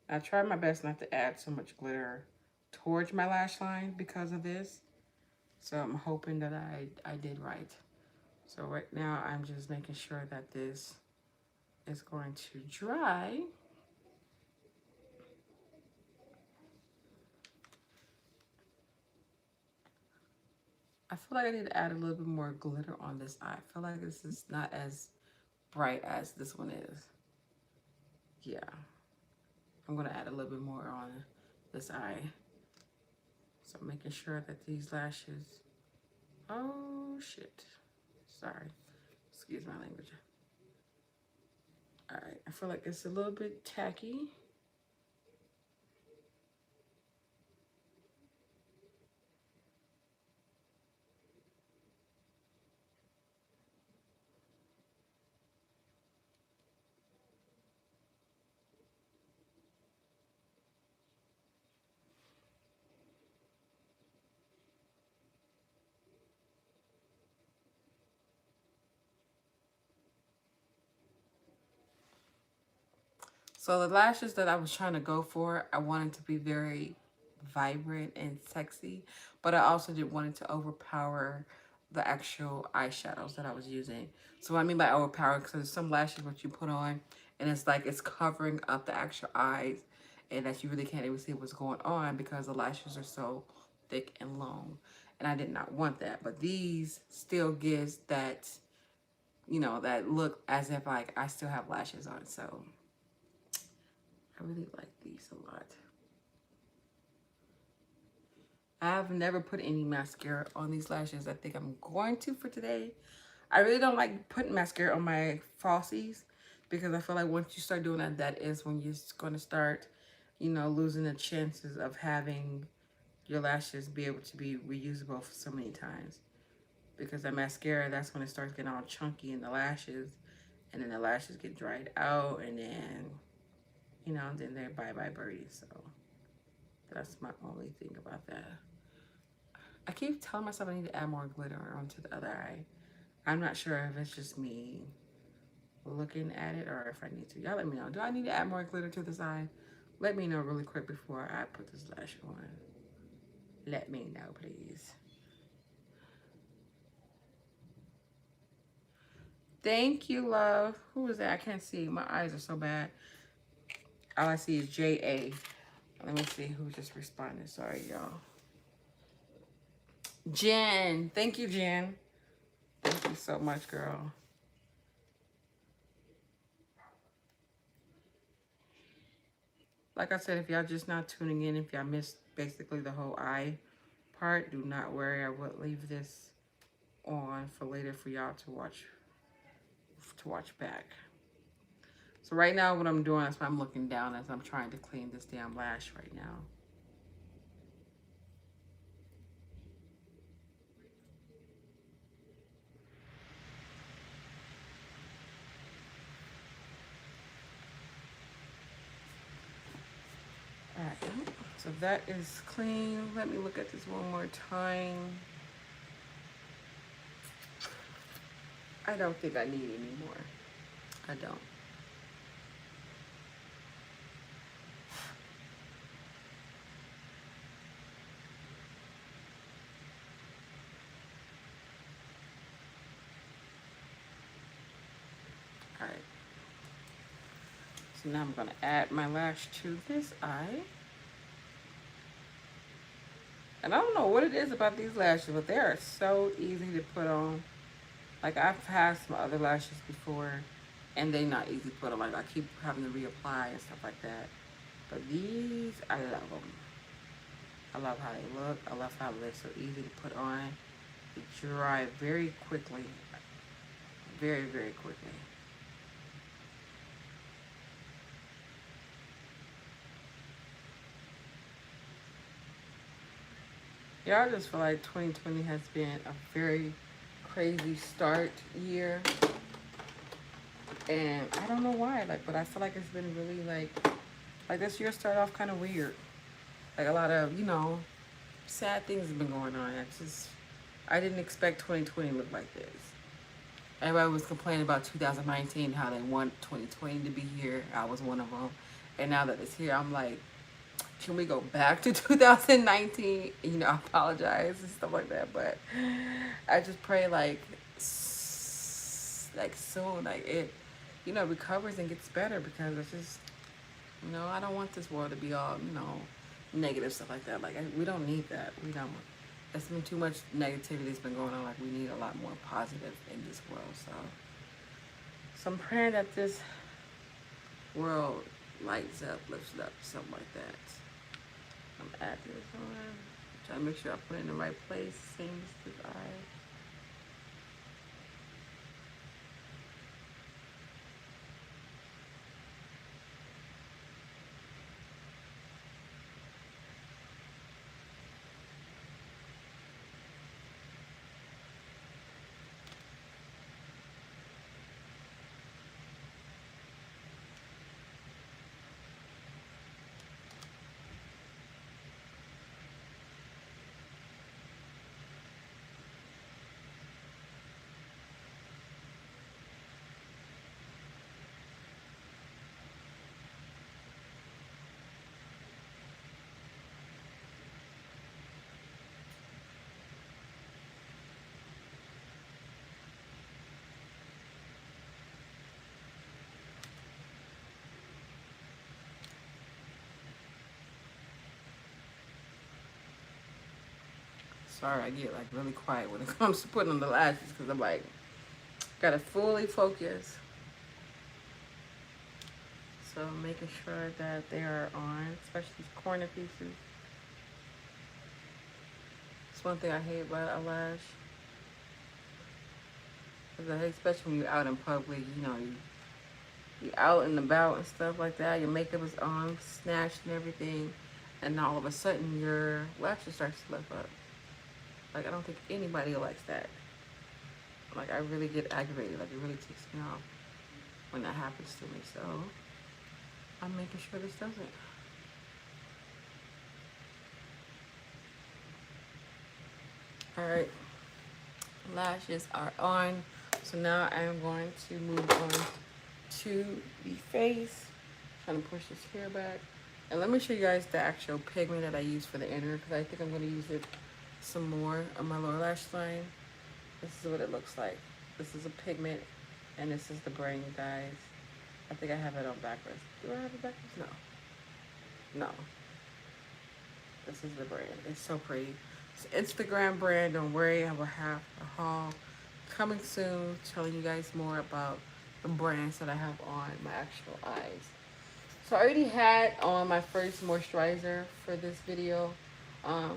Speaker 1: I try my best not to add so much glitter towards my lash line because of this. So I'm hoping that I did right. So right now I'm just making sure that this is going to dry. I feel like I need to add a little bit more glitter on this eye. I feel like this is not as bright as this one is. Yeah. I'm going to add a little bit more on this eye. So I'm making sure that these lashes... Oh, shit. Sorry. Excuse my language. All right. I feel like it's a little bit tacky. So the lashes that I was trying to go for, I wanted to be very vibrant and sexy, but I also didn't want it to overpower the actual eyeshadows that I was using. So what I mean by overpower, because there's some lashes what you put on, and it's like it's covering up the actual eyes, and that you really can't even see what's going on because the lashes are so thick and long. And I did not want that. But these still gives that, you know, that look as if like I still have lashes on. So I really like these a lot. I've never put any mascara on these lashes. I think I'm going to for today. I really don't like putting mascara on my falsies because I feel like once you start doing that, that is when you're going to start, you know, losing the chances of having your lashes be able to be reusable for so many times. Because the mascara, that's when it starts getting all chunky in the lashes, and then the lashes get dried out, and then, you know, then they're bye-bye birdies. So that's my only thing about that. I keep telling myself I need to add more glitter onto the other eye. I'm not sure if it's just me looking at it or if I need to. Y'all let me know. Do I need to add more glitter to this eye? Let me know really quick before I put this lash on. Let me know, please. Thank you, love. Who is that? I can't see. My eyes are so bad. All I see is J.A. Let me see who just responded. Sorry, y'all. Jen. Thank you, Jen. Thank you so much, girl. Like I said, if y'all just not tuning in, if y'all missed basically the whole eye part, do not worry. I will leave this on for later for y'all to watch back. So right now what I'm doing is I'm looking down as I'm trying to clean this damn lash right now. Alright, so that is clean. Let me look at this one more time. I don't think I need any more. I don't. Alright. So now I'm going to add my lash to this eye. And I don't know what it is about these lashes, but they are so easy to put on. Like, I've had some other lashes before, and they're not easy to put on. Like, I keep having to reapply and stuff like that. But these, I love them. I love how they look. I love how they're so easy to put on. They dry very quickly. Very, very quickly. Yeah, I just feel like 2020 has been a very crazy start year. And I don't know why, like, but I feel like it's been really like this year started off kind of weird. Like a lot of, you know, sad things have been going on. I didn't expect 2020 to look like this. Everybody was complaining about 2019, how they want 2020 to be here. I was one of them. And now that it's here, I'm like, can we go back to 2019? You know, I apologize and stuff like that. But I just pray like soon, like it, you know, recovers and gets better, because it's just, you know, I don't want this world to be all, you know, negative stuff like that. Like, we don't need that. We don't. There's been too much negativity that's been going on. Like, we need a lot more positive in this world. So I'm praying that this world lights up, lifts up, something like that. I'm adding this on. Trying to make sure I put it in the right place. Same as this eye. Sorry, I get like really quiet when it comes to putting on the lashes, because I'm like, gotta fully focus. So making sure that they are on, especially these corner pieces. It's one thing I hate about a lash. Because I hate, especially when you're out in public, you know, you out and about and stuff like that. Your makeup is on, snatched and everything. And all of a sudden your lashes start to slip up. Like, I don't think anybody likes that. Like, I really get aggravated. Like, it really ticks me off when that happens to me. So I'm making sure this doesn't. Alright, lashes are on. So now I am going to move on to the face. Trying to push this hair back. And let me show you guys the actual pigment that I use for the inner, because I think I'm going to use it some more on my lower lash line. This is what it looks like. This is a pigment, and this is the brain, guys. I think I have it on backwards. Do I have it backwards? No. No. This is the brand. It's so pretty. It's Instagram brand. Don't worry. I will have a haul coming soon, telling you guys more about the brands that I have on my actual eyes. So I already had on my first moisturizer for this video.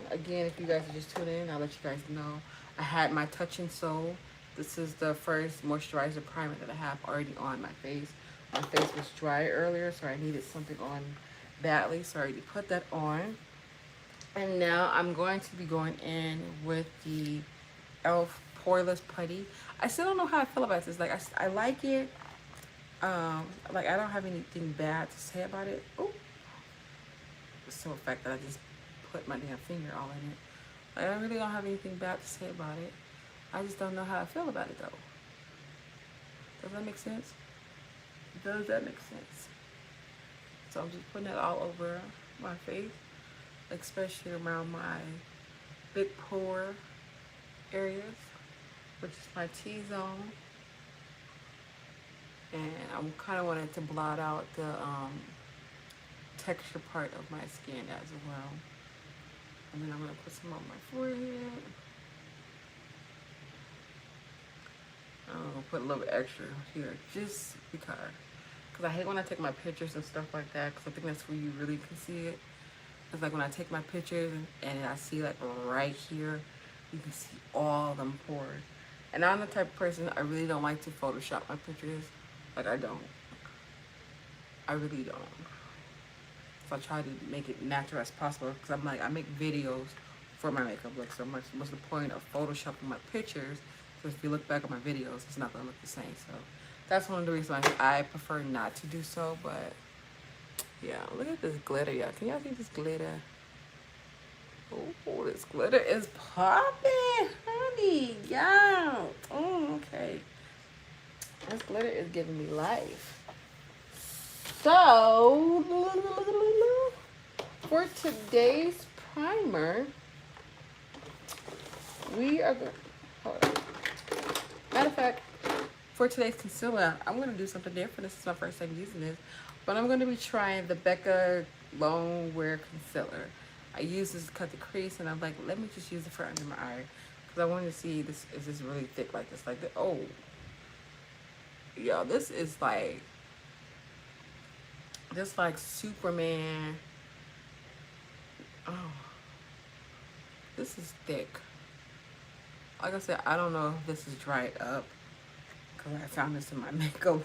Speaker 1: Again, if you guys are just tuning in, I'll let you guys know. I had my Touch and Soul. This is the first moisturizer primer that I have already on my face. My face was dry earlier, so I needed something on badly, so I already put that on. And now I'm going to be going in with the e.l.f. Poreless Putty. I still don't know how I feel about this. Like, I like it. Like, I don't have anything bad to say about it. Oh, it's so the fact that I just put my damn finger all in it. Like, I really don't have anything bad to say about it. I just don't know how I feel about it, though. Does that make sense? Does that make sense? So I'm just putting it all over my face, especially around my big pore areas, which is my T-zone. And I'm kind of wanting to blot out the texture part of my skin as well. And then I'm going to put some on my forehead. I'm going to put a little extra here just because I hate when I take my pictures and stuff like that, because I think that's where you really can see it. It's like when I take my pictures and I see like right here, you can see all them pores. And I'm the type of person, I really don't like to Photoshop my pictures. Like, I don't. I really don't. So I try to make it natural as possible, because I'm like, I make videos for my makeup look. So what's the point of Photoshopping my pictures? Because if you look back at my videos, it's not going to look the same. So that's one of the reasons why I prefer not to do so. But yeah, look at this glitter, y'all. Can y'all see this glitter? Oh, this glitter is popping, honey. Yeah. Oh, okay. This glitter is giving me life. So, for today's primer, we are going to, hold on. Matter of fact, for today's concealer, I'm going to do something different. This is my first time using this, but I'm going to be trying the Becca Long Wear Concealer. I use this to cut the crease, and I'm like, let me just use it for under my eye, because I wanted to see this, is this really thick like this? Like, oh, yo, this is like, just like Superman. Oh, this is thick. Like I said, I don't know if this is dried up, because I found this in my makeup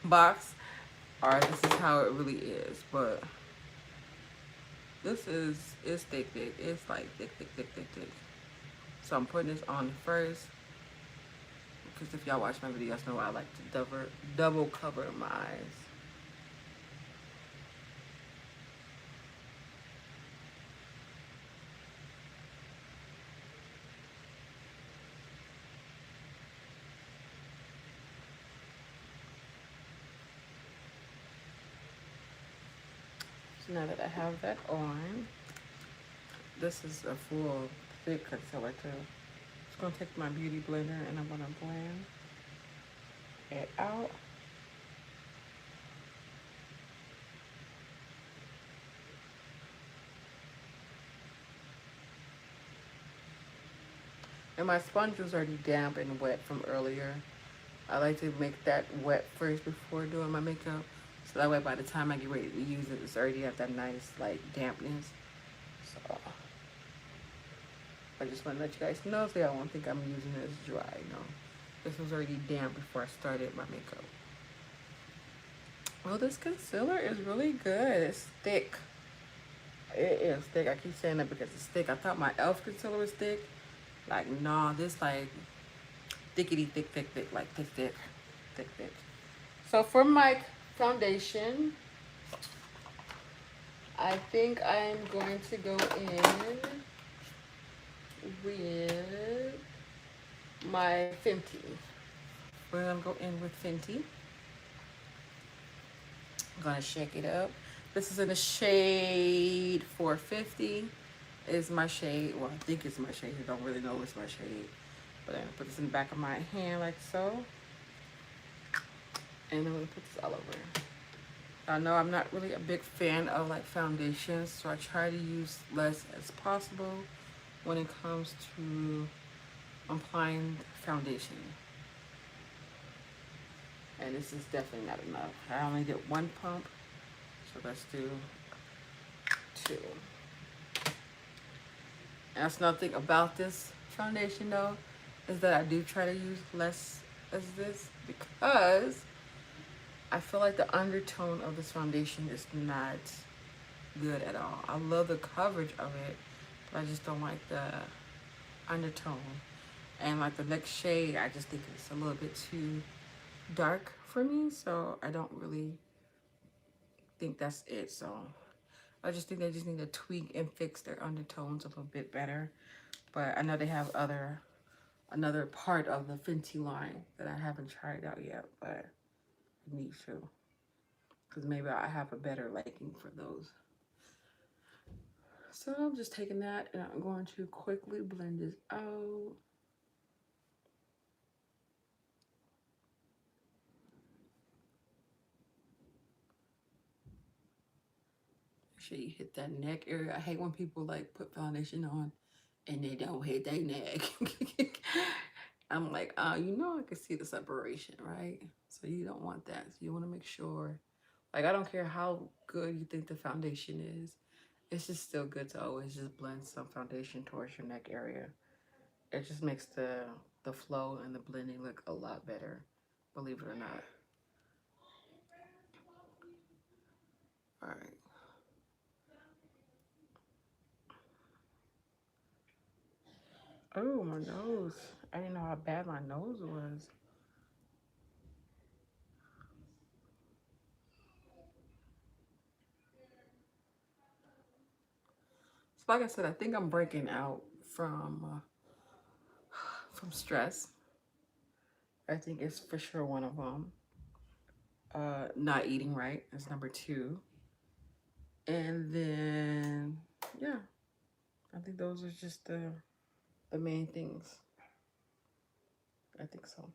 Speaker 1: box, or this is how it really is. But this is thick. It's like thick. So I'm putting this on first, because if y'all watch my videos, know I like to double cover my eyes. So now that I have that on, this is a full thick concealer too. Just gonna take my beauty blender and I'm gonna blend it out. And my sponge was already damp and wet from earlier. I like to make that wet first before doing my makeup, so that way by the time I get ready to use it, it's already at that nice like dampness. So I just want to let you guys know, so y'all won't think I'm using it as dry. No, this was already damp before I started my makeup. Well, this concealer is really good. It's thick. It is thick. I keep saying that because it's thick. I thought my e.l.f. concealer was thick. Like, nah, this like thickety thick, like thick. So for my foundation, I think I'm going to go in with my Fenty. We're gonna go in with Fenty. I'm gonna shake it up. This is in the shade 450. Is my shade. Well, I think it's my shade. I don't really know it's my shade. But I'm gonna put this in the back of my hand like so. And I'm gonna put this all over. I know I'm not really a big fan of like foundations, so I try to use less as possible when it comes to applying foundation. And this is definitely not enough. I only did one pump, so let's do 2. And that's nothing about this foundation though, is that I do try to use less as this because I feel like the undertone of this foundation is not good at all. I love the coverage of it, but I just don't like the undertone. And like the next shade, I just think it's a little bit too dark for me, so I don't really think that's it. So I just think they just need to tweak and fix their undertones a little bit better. But I know they have another part of the Fenty line that I haven't tried out yet, but I need to, because maybe I have a better liking for those. So I'm just taking that and I'm going to quickly blend this out. Make sure you hit that neck area. I hate when people like put foundation on and they don't hit their neck. I'm like, you know, I can see the separation, right? So you don't want that. So you want to make sure, like, I don't care how good you think the foundation is. It's just still good to always just blend some foundation towards your neck area. It just makes the flow and the blending look a lot better, believe it or not. All right. Oh, my nose. I didn't know how bad my nose was. So like I said, I think I'm breaking out from stress. I think it's for sure one of them. Not eating right is number 2. And then, yeah, I think those are just the main things. I think so.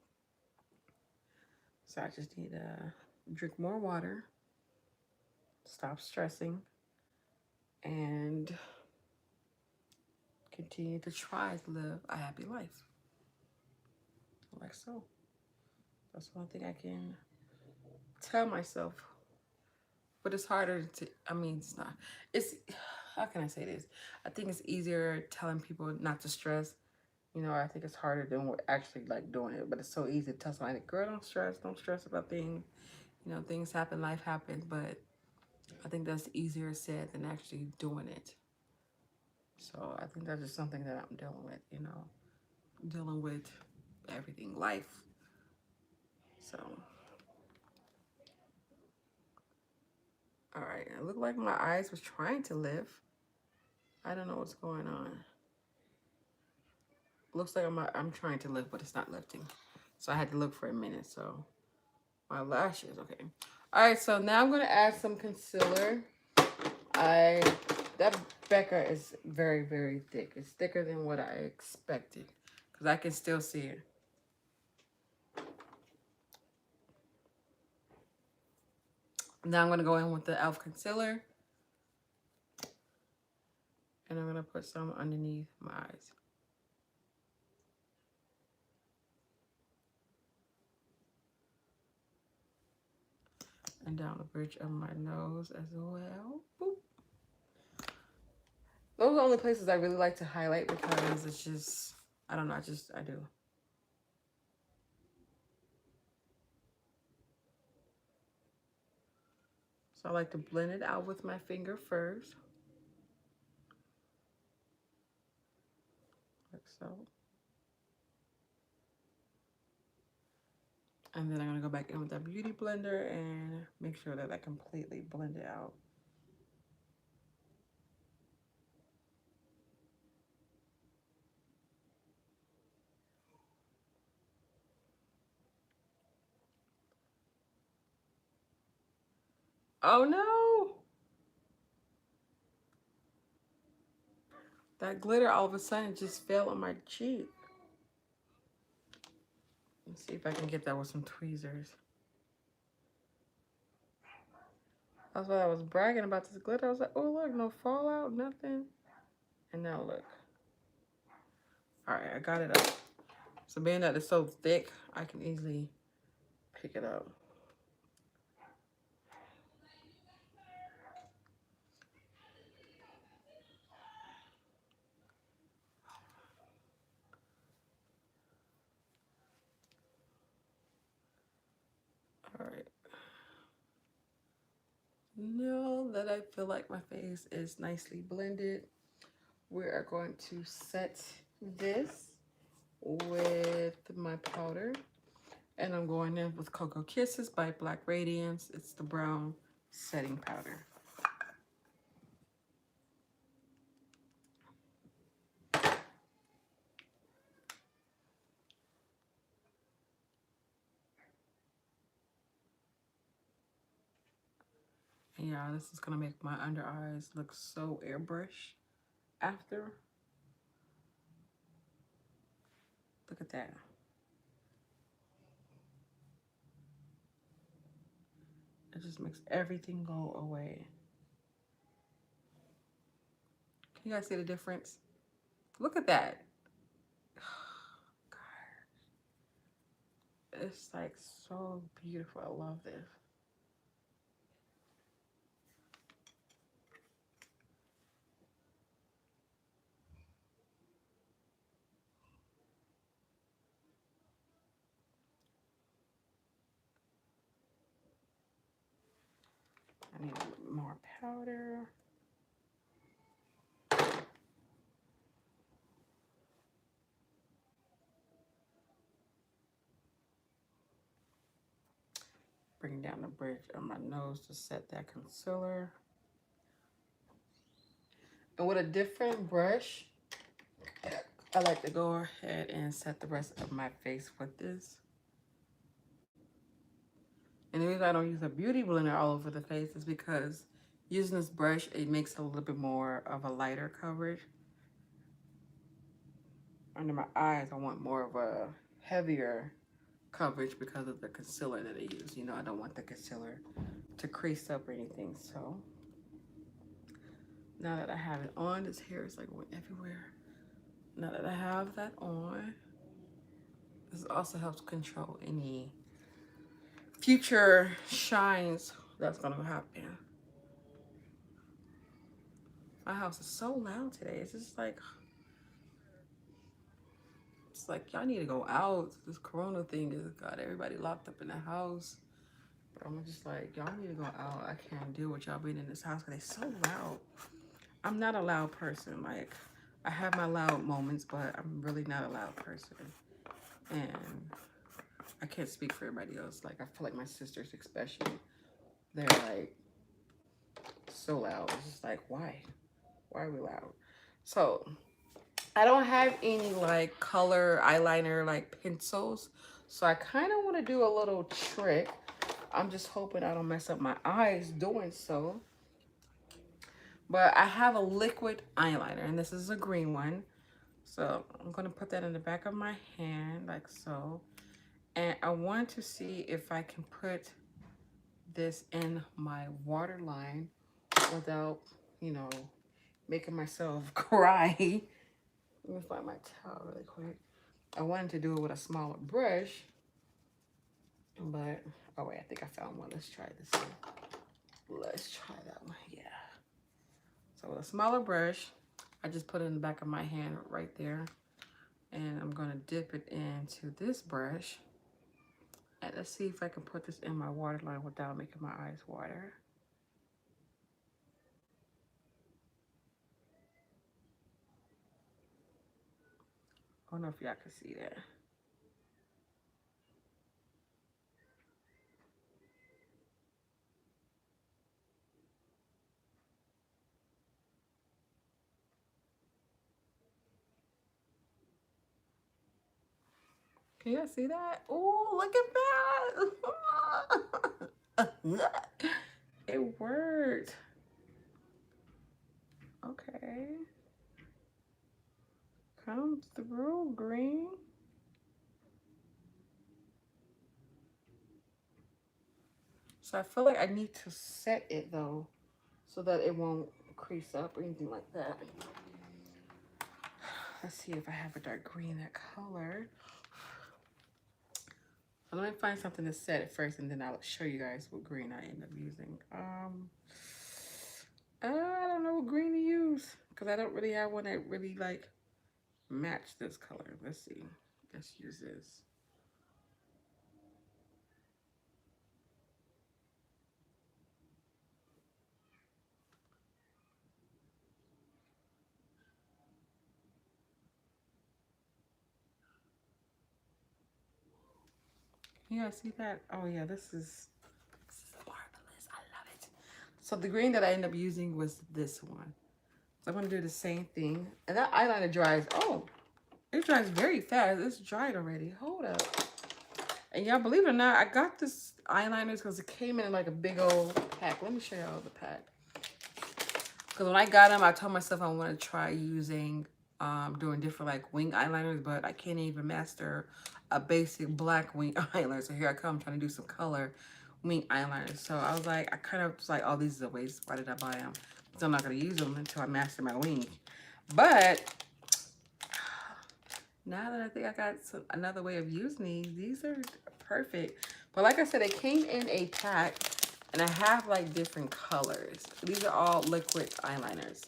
Speaker 1: So I just need to drink more water, stop stressing, and continue to try to live a happy life. Like so. That's one thing I can tell myself. But it's harder to, I mean, it's not, it's, how can I say this? I think it's easier telling people not to stress. You know, I think it's harder than actually like doing it. But it's so easy to tell somebody, girl, don't stress about things. You know, things happen, life happens. But I think that's easier said than actually doing it. So I think that's just something that I'm dealing with, you know, dealing with everything, life. So, all right, it looked like my eyes was trying to lift. I don't know what's going on. Looks like I'm trying to lift, but it's not lifting. So I had to look for a minute. So my lashes, okay. All right, so now I'm gonna add some concealer. That Becca is very, very thick. It's thicker than what I expected because I can still see it. Now I'm gonna go in with the e.l.f. concealer. And I'm gonna put some underneath my eyes. And down the bridge of my nose as well. Boop. Those are the only places I really like to highlight because it's just, I don't know, I do. So I like to blend it out with my finger first. Like so. And then I'm gonna go back in with that beauty blender and make sure that I completely blend it out. Oh no! That glitter all of a sudden just fell on my cheek. Let's see if I can get that with some tweezers. That's why I was bragging about this glitter. I was like, oh look, no fallout, nothing. And now look. Alright, I got it up. So being that it's so thick, I can easily pick it up. Alright. Now that I feel like my face is nicely blended, we are going to set this with my powder. And I'm going in with Cocoa Kisses by Black Radiance. It's the brown setting powder. And yeah, this is gonna make my under eyes look so airbrush after. Look at that. It just makes everything go away. Can you guys see the difference? Look at that. God. It's like so beautiful. I love this. I need a little more powder. Bring down the bridge of my nose to set that concealer. And with a different brush, I like to go ahead and set the rest of my face with this. And the reason I don't use a beauty blender all over the face is because using this brush, it makes a little bit more of a lighter coverage. Under my eyes, I want more of a heavier coverage because of the concealer that I use. You know, I don't want the concealer to crease up or anything. So now that I have it on, this hair is like going everywhere. Now that I have that on, this also helps control any future shines that's gonna happen. My house is so loud today. It's just like, it's like y'all need to go out. This corona thing has got everybody locked up in the house. But I'm just like, y'all need to go out. I can't deal with y'all being in this house because it's so loud. I'm not a loud person. Like, I have my loud moments, but I'm really not a loud person. And I can't speak for everybody else. Like, I feel like my sisters especially, they're like so loud. It's just like, why? Why are we loud? So I don't have any like color eyeliner like pencils. So I kind of want to do a little trick. I'm just hoping I don't mess up my eyes doing so. But I have a liquid eyeliner, and this is a green one. So I'm going to put that in the back of my hand like so. And I want to see if I can put this in my waterline without, you know, making myself cry. Let me find my towel really quick. I wanted to do it with a smaller brush, but, oh wait, I think I found one. Let's try this one. Let's try that one, yeah. So with a smaller brush, I just put it in the back of my hand right there. And I'm gonna dip it into this brush. And let's see if I can put this in my waterline without making my eyes water. I don't know if y'all can see that. Can you see that? Oh, look at that. It worked. Okay. Come through, green. So I feel like I need to set it though, so that it won't crease up or anything like that. Let's see if I have a dark green that color. So let me find something to set it first, and then I'll show you guys what green I end up using. I don't know what green to use because I don't really have one that really like match this color. Let's see. Let's use this. You guys see that? Oh yeah, this is marvelous. I love it. So the green that I ended up using was this one. So I'm gonna do the same thing. And that eyeliner dries. Oh, it dries very fast. It's dried already. Hold up. And y'all, believe it or not, I got this eyeliners because it came in like a big old pack. Let me show y'all the pack. Because when I got them, I told myself I want to try using, doing different like wing eyeliners, but I can't even master a basic black wing eyeliner. So here I come trying to do some color wing eyeliners. So I was like, I kind of was like, oh, these are a waste. Why did I buy them? So I'm not going to use them until I master my wing. But now that I think I got another way of using these are perfect. But like I said, they came in a pack, and I have like different colors. These are all liquid eyeliners.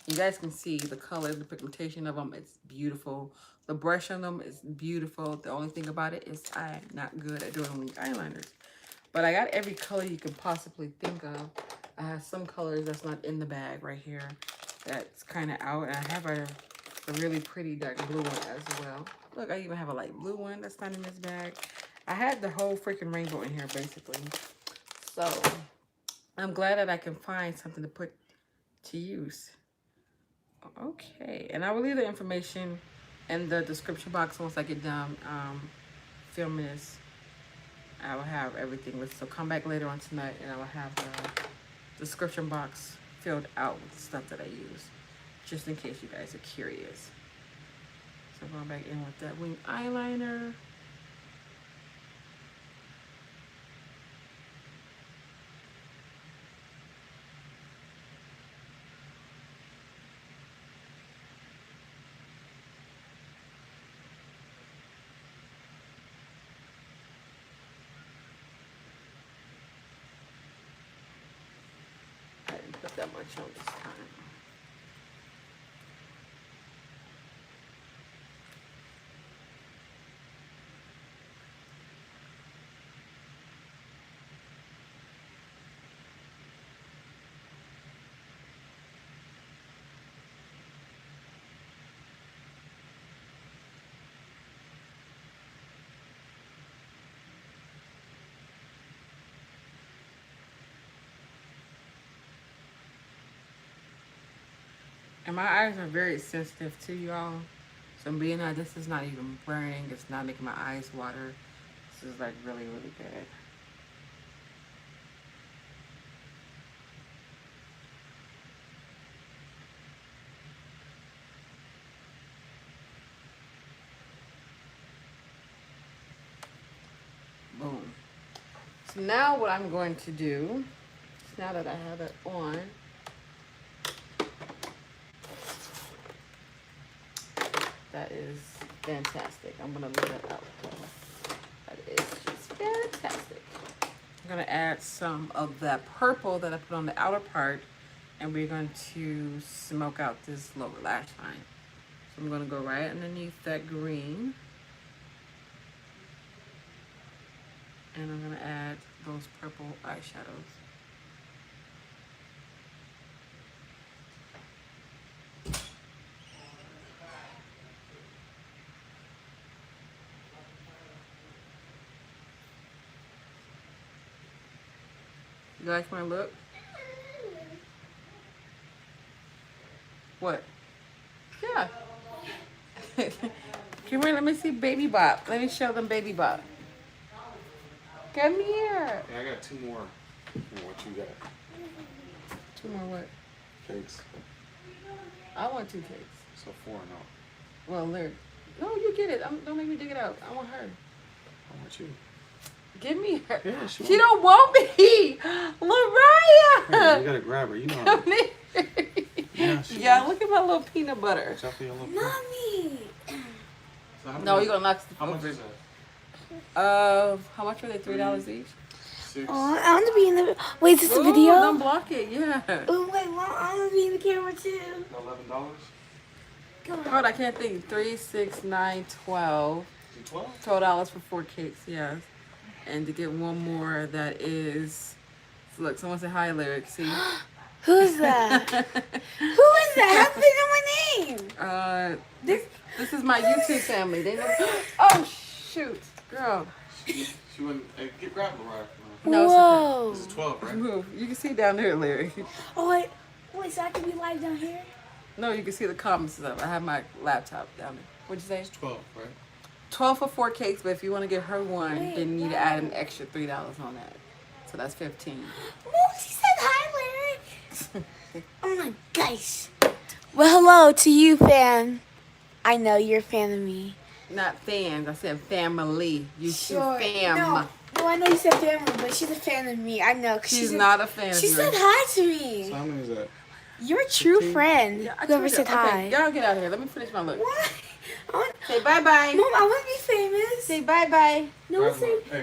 Speaker 1: You guys can see the colors, the pigmentation of them. It's beautiful. The brush on them is beautiful. The only thing about it is I'm not good at doing wing eyeliners. But I got every color you could possibly think of. I have some colors that's not in the bag right here. That's kind of out. And I have a really pretty dark blue one as well. Look, I even have a light blue one that's not in this bag. I had the whole freaking rainbow in here basically. So I'm glad that I can find something to put to use. Okay, and I will leave the information in the description box once I get done filming this. I will have everything with, so come back later on tonight and I will have the description box filled out with the stuff that I use, just in case you guys are curious. So going back in with that wing eyeliner. I didn't put that much on this time. And my eyes are very sensitive too, y'all. So I'm being honest, this is not even burning. It's not making my eyes water. This is like really, really good. Boom. So now what I'm going to do, now that I have it on, that is fantastic. I'm gonna leave that out. That is just fantastic. I'm gonna add some of that purple that I put on the outer part, and we're going to smoke out this lower lash line. So I'm gonna go right underneath that green. And I'm gonna add those purple eyeshadows. You like my look? What? Yeah. Come here, let me see Baby Bop. Let me show them Baby Bop. Come here.
Speaker 3: Yeah, I got two more. And what you got?
Speaker 1: 2 more what?
Speaker 3: Cakes.
Speaker 1: I want 2 cakes.
Speaker 3: So 4 and out.
Speaker 1: Well, Lyric. No, you get it. Don't make me dig it out. I want her.
Speaker 3: I want you.
Speaker 1: Give me her.
Speaker 3: Yeah,
Speaker 1: She don't want me. Mariah.
Speaker 3: Hey, you gotta grab her. You know.
Speaker 1: Come here. Yeah, look at my little peanut butter.
Speaker 3: Watch out for your little
Speaker 2: Mommy!
Speaker 3: So
Speaker 1: No, you're gonna knock
Speaker 3: How much
Speaker 1: over.
Speaker 3: is that?
Speaker 1: How much were they? $3 each?
Speaker 3: 6.
Speaker 2: Oh, I want to be in the. Wait, is this a
Speaker 1: Ooh,
Speaker 2: video?
Speaker 1: Don't block it. Yeah.
Speaker 2: Oh, wait, well, I want to be in the camera too.
Speaker 3: $11.
Speaker 2: Come on.
Speaker 1: Hold, I can't think. 3, 6, 9, 12.
Speaker 3: Is it 12?
Speaker 1: $12 for 4 cakes. Yes. And to get one more, that is. Look, someone said hi, Lyric. See.
Speaker 2: Who's that? Who is that? How do they know my name?
Speaker 1: This is my YouTube family. They know. Oh shoot, girl.
Speaker 3: She wouldn't. Hey, grab Mariah.
Speaker 1: No, it's
Speaker 2: Whoa.
Speaker 3: This is 12,
Speaker 1: okay.
Speaker 3: right?
Speaker 1: Move. You can see down there, Larry.
Speaker 2: Oh, wait, so I can be live down here?
Speaker 1: No, you can see the comments up. I have my laptop down there. What'd you say?
Speaker 3: It's 12, right?
Speaker 1: 12 for 4 cakes, but if you want to get her one,
Speaker 2: Wait,
Speaker 1: then you need to
Speaker 2: wow.
Speaker 1: add an extra $3 on that. So that's 15.
Speaker 2: Oh, she said hi, Lyric. Oh my gosh. Well, hello to you, fan. I know you're a fan of me.
Speaker 1: Not fans. I said family. You
Speaker 2: Sure.
Speaker 1: fam.
Speaker 2: No, I know you said family, but she's a fan of me. I know. 'Cause
Speaker 1: She's not a fan
Speaker 2: She
Speaker 1: of
Speaker 2: said
Speaker 1: yours.
Speaker 2: hi to me.
Speaker 3: So how many is that?
Speaker 2: You're a true
Speaker 3: 15?
Speaker 2: friend.
Speaker 1: Yeah, I
Speaker 2: Whoever
Speaker 1: told you.
Speaker 2: said hi.
Speaker 1: Okay, y'all get out of here. Let me finish my look.
Speaker 2: What? I want,
Speaker 1: Say bye-bye.
Speaker 2: Mom, I want to be famous.
Speaker 1: Say bye-bye.
Speaker 2: No,
Speaker 3: Grab
Speaker 2: say.
Speaker 3: Hey,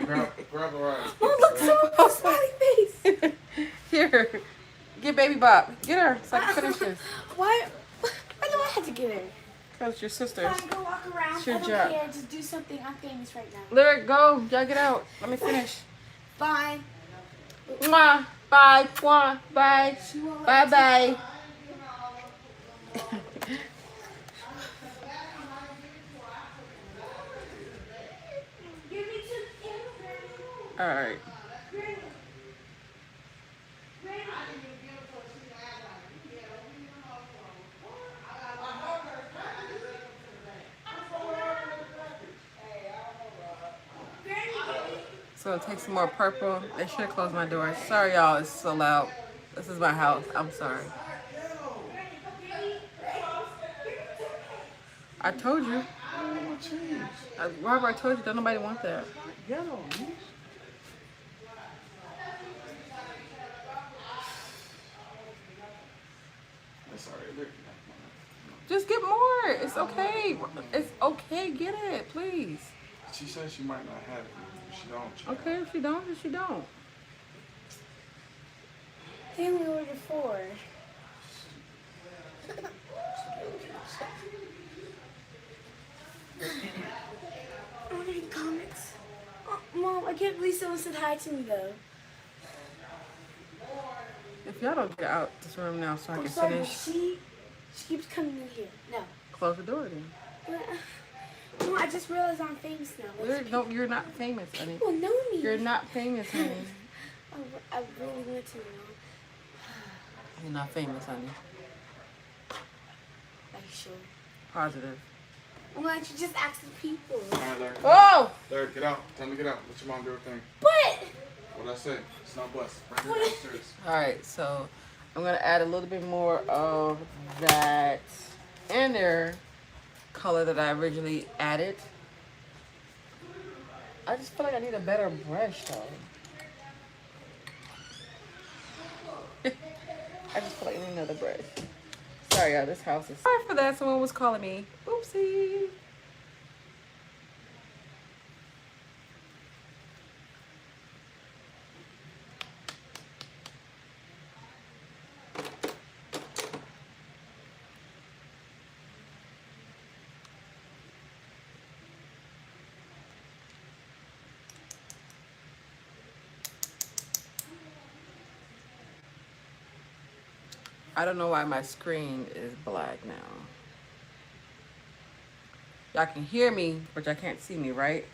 Speaker 3: grab Mariah.
Speaker 2: Mom, look, someone put a smiley face.
Speaker 1: Here. Get Baby Bop. Get her so I can finish this.
Speaker 2: Why do I have to get her?
Speaker 1: Because your sisters.
Speaker 2: Fine, go walk around.
Speaker 1: It's your
Speaker 2: I don't
Speaker 1: job.
Speaker 2: care. Just do something. I'm famous right now.
Speaker 1: Lyric, go. Y'all get out. Let me finish.
Speaker 2: Fine.
Speaker 1: Mwah. Bye. Mwah. Bye.
Speaker 2: She won't let me
Speaker 1: Bye-bye.
Speaker 2: Give me two.
Speaker 1: All right. So it takes some more purple. They should have closed my door. Sorry, y'all. It's so loud. This is my house. I'm sorry. I told you. Robert, I told you. Don't nobody want that.
Speaker 3: Get on me. That's alright. Look.
Speaker 1: Just get more. It's okay. It's okay. Get it, please.
Speaker 3: She said she might not have it. If she don't.
Speaker 1: Okay, if she don't, then she don't.
Speaker 2: They only ordered 4. Are there any comments? Oh, Mom, I can't believe someone said hi to me though.
Speaker 1: If y'all don't get out this room now so I
Speaker 2: I'm
Speaker 1: can
Speaker 2: sorry, but
Speaker 1: finish,
Speaker 2: she keeps coming in here. No.
Speaker 1: close the door then.
Speaker 2: Mom, I just realized I'm famous now.
Speaker 1: No, you're not famous, honey.
Speaker 2: People know me.
Speaker 1: You're not famous, honey.
Speaker 2: I really want to know.
Speaker 1: You're not famous, honey.
Speaker 2: Are you sure?
Speaker 1: Positive.
Speaker 2: Why don't you just ask the people?
Speaker 3: Alright, Larry.
Speaker 1: Oh!
Speaker 3: Larry, get out. Tell me to get out. Let your mom do her thing.
Speaker 2: But
Speaker 3: What I say? It's not bus. Bring her downstairs.
Speaker 1: All right, so I'm gonna add a little bit more of that inner color that I originally added. I just feel like I need a better brush though. I just feel like I need another brush. Sorry, y'all, this house is. Sorry for that. Someone was calling me. Oopsie. I don't know why my screen is black now. Y'all can hear me, but y'all can't see me, right?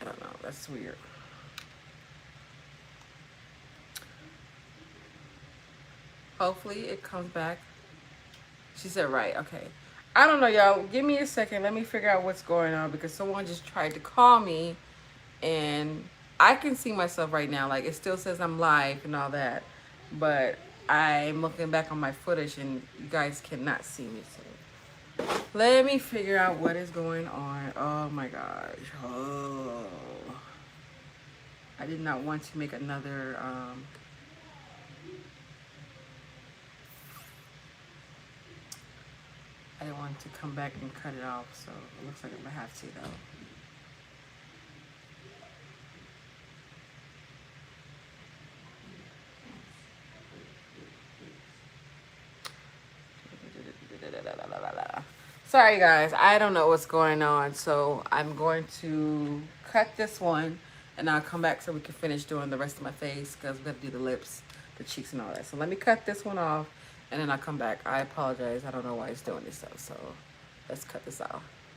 Speaker 1: I don't know. That's weird. Hopefully it comes back. She said right. Okay. I don't know, y'all. Give me a second. Let me figure out what's going on because someone just tried to call me and I can see myself right now. Like, it still says I'm live and all that. But I'm looking back on my footage and you guys cannot see me. So let me figure out what is going on. Oh my gosh. Oh. I did not want to make another I didn't want to come back and cut it off, so it looks like I'm gonna have to though. Sorry guys, I don't know what's going on, so I'm going to cut this one and I'll come back so we can finish doing the rest of my face because we have to do the lips, the cheeks and all that. So let me cut this one off and then I'll come back. I apologize, I don't know why it's doing this stuff, so let's cut this off.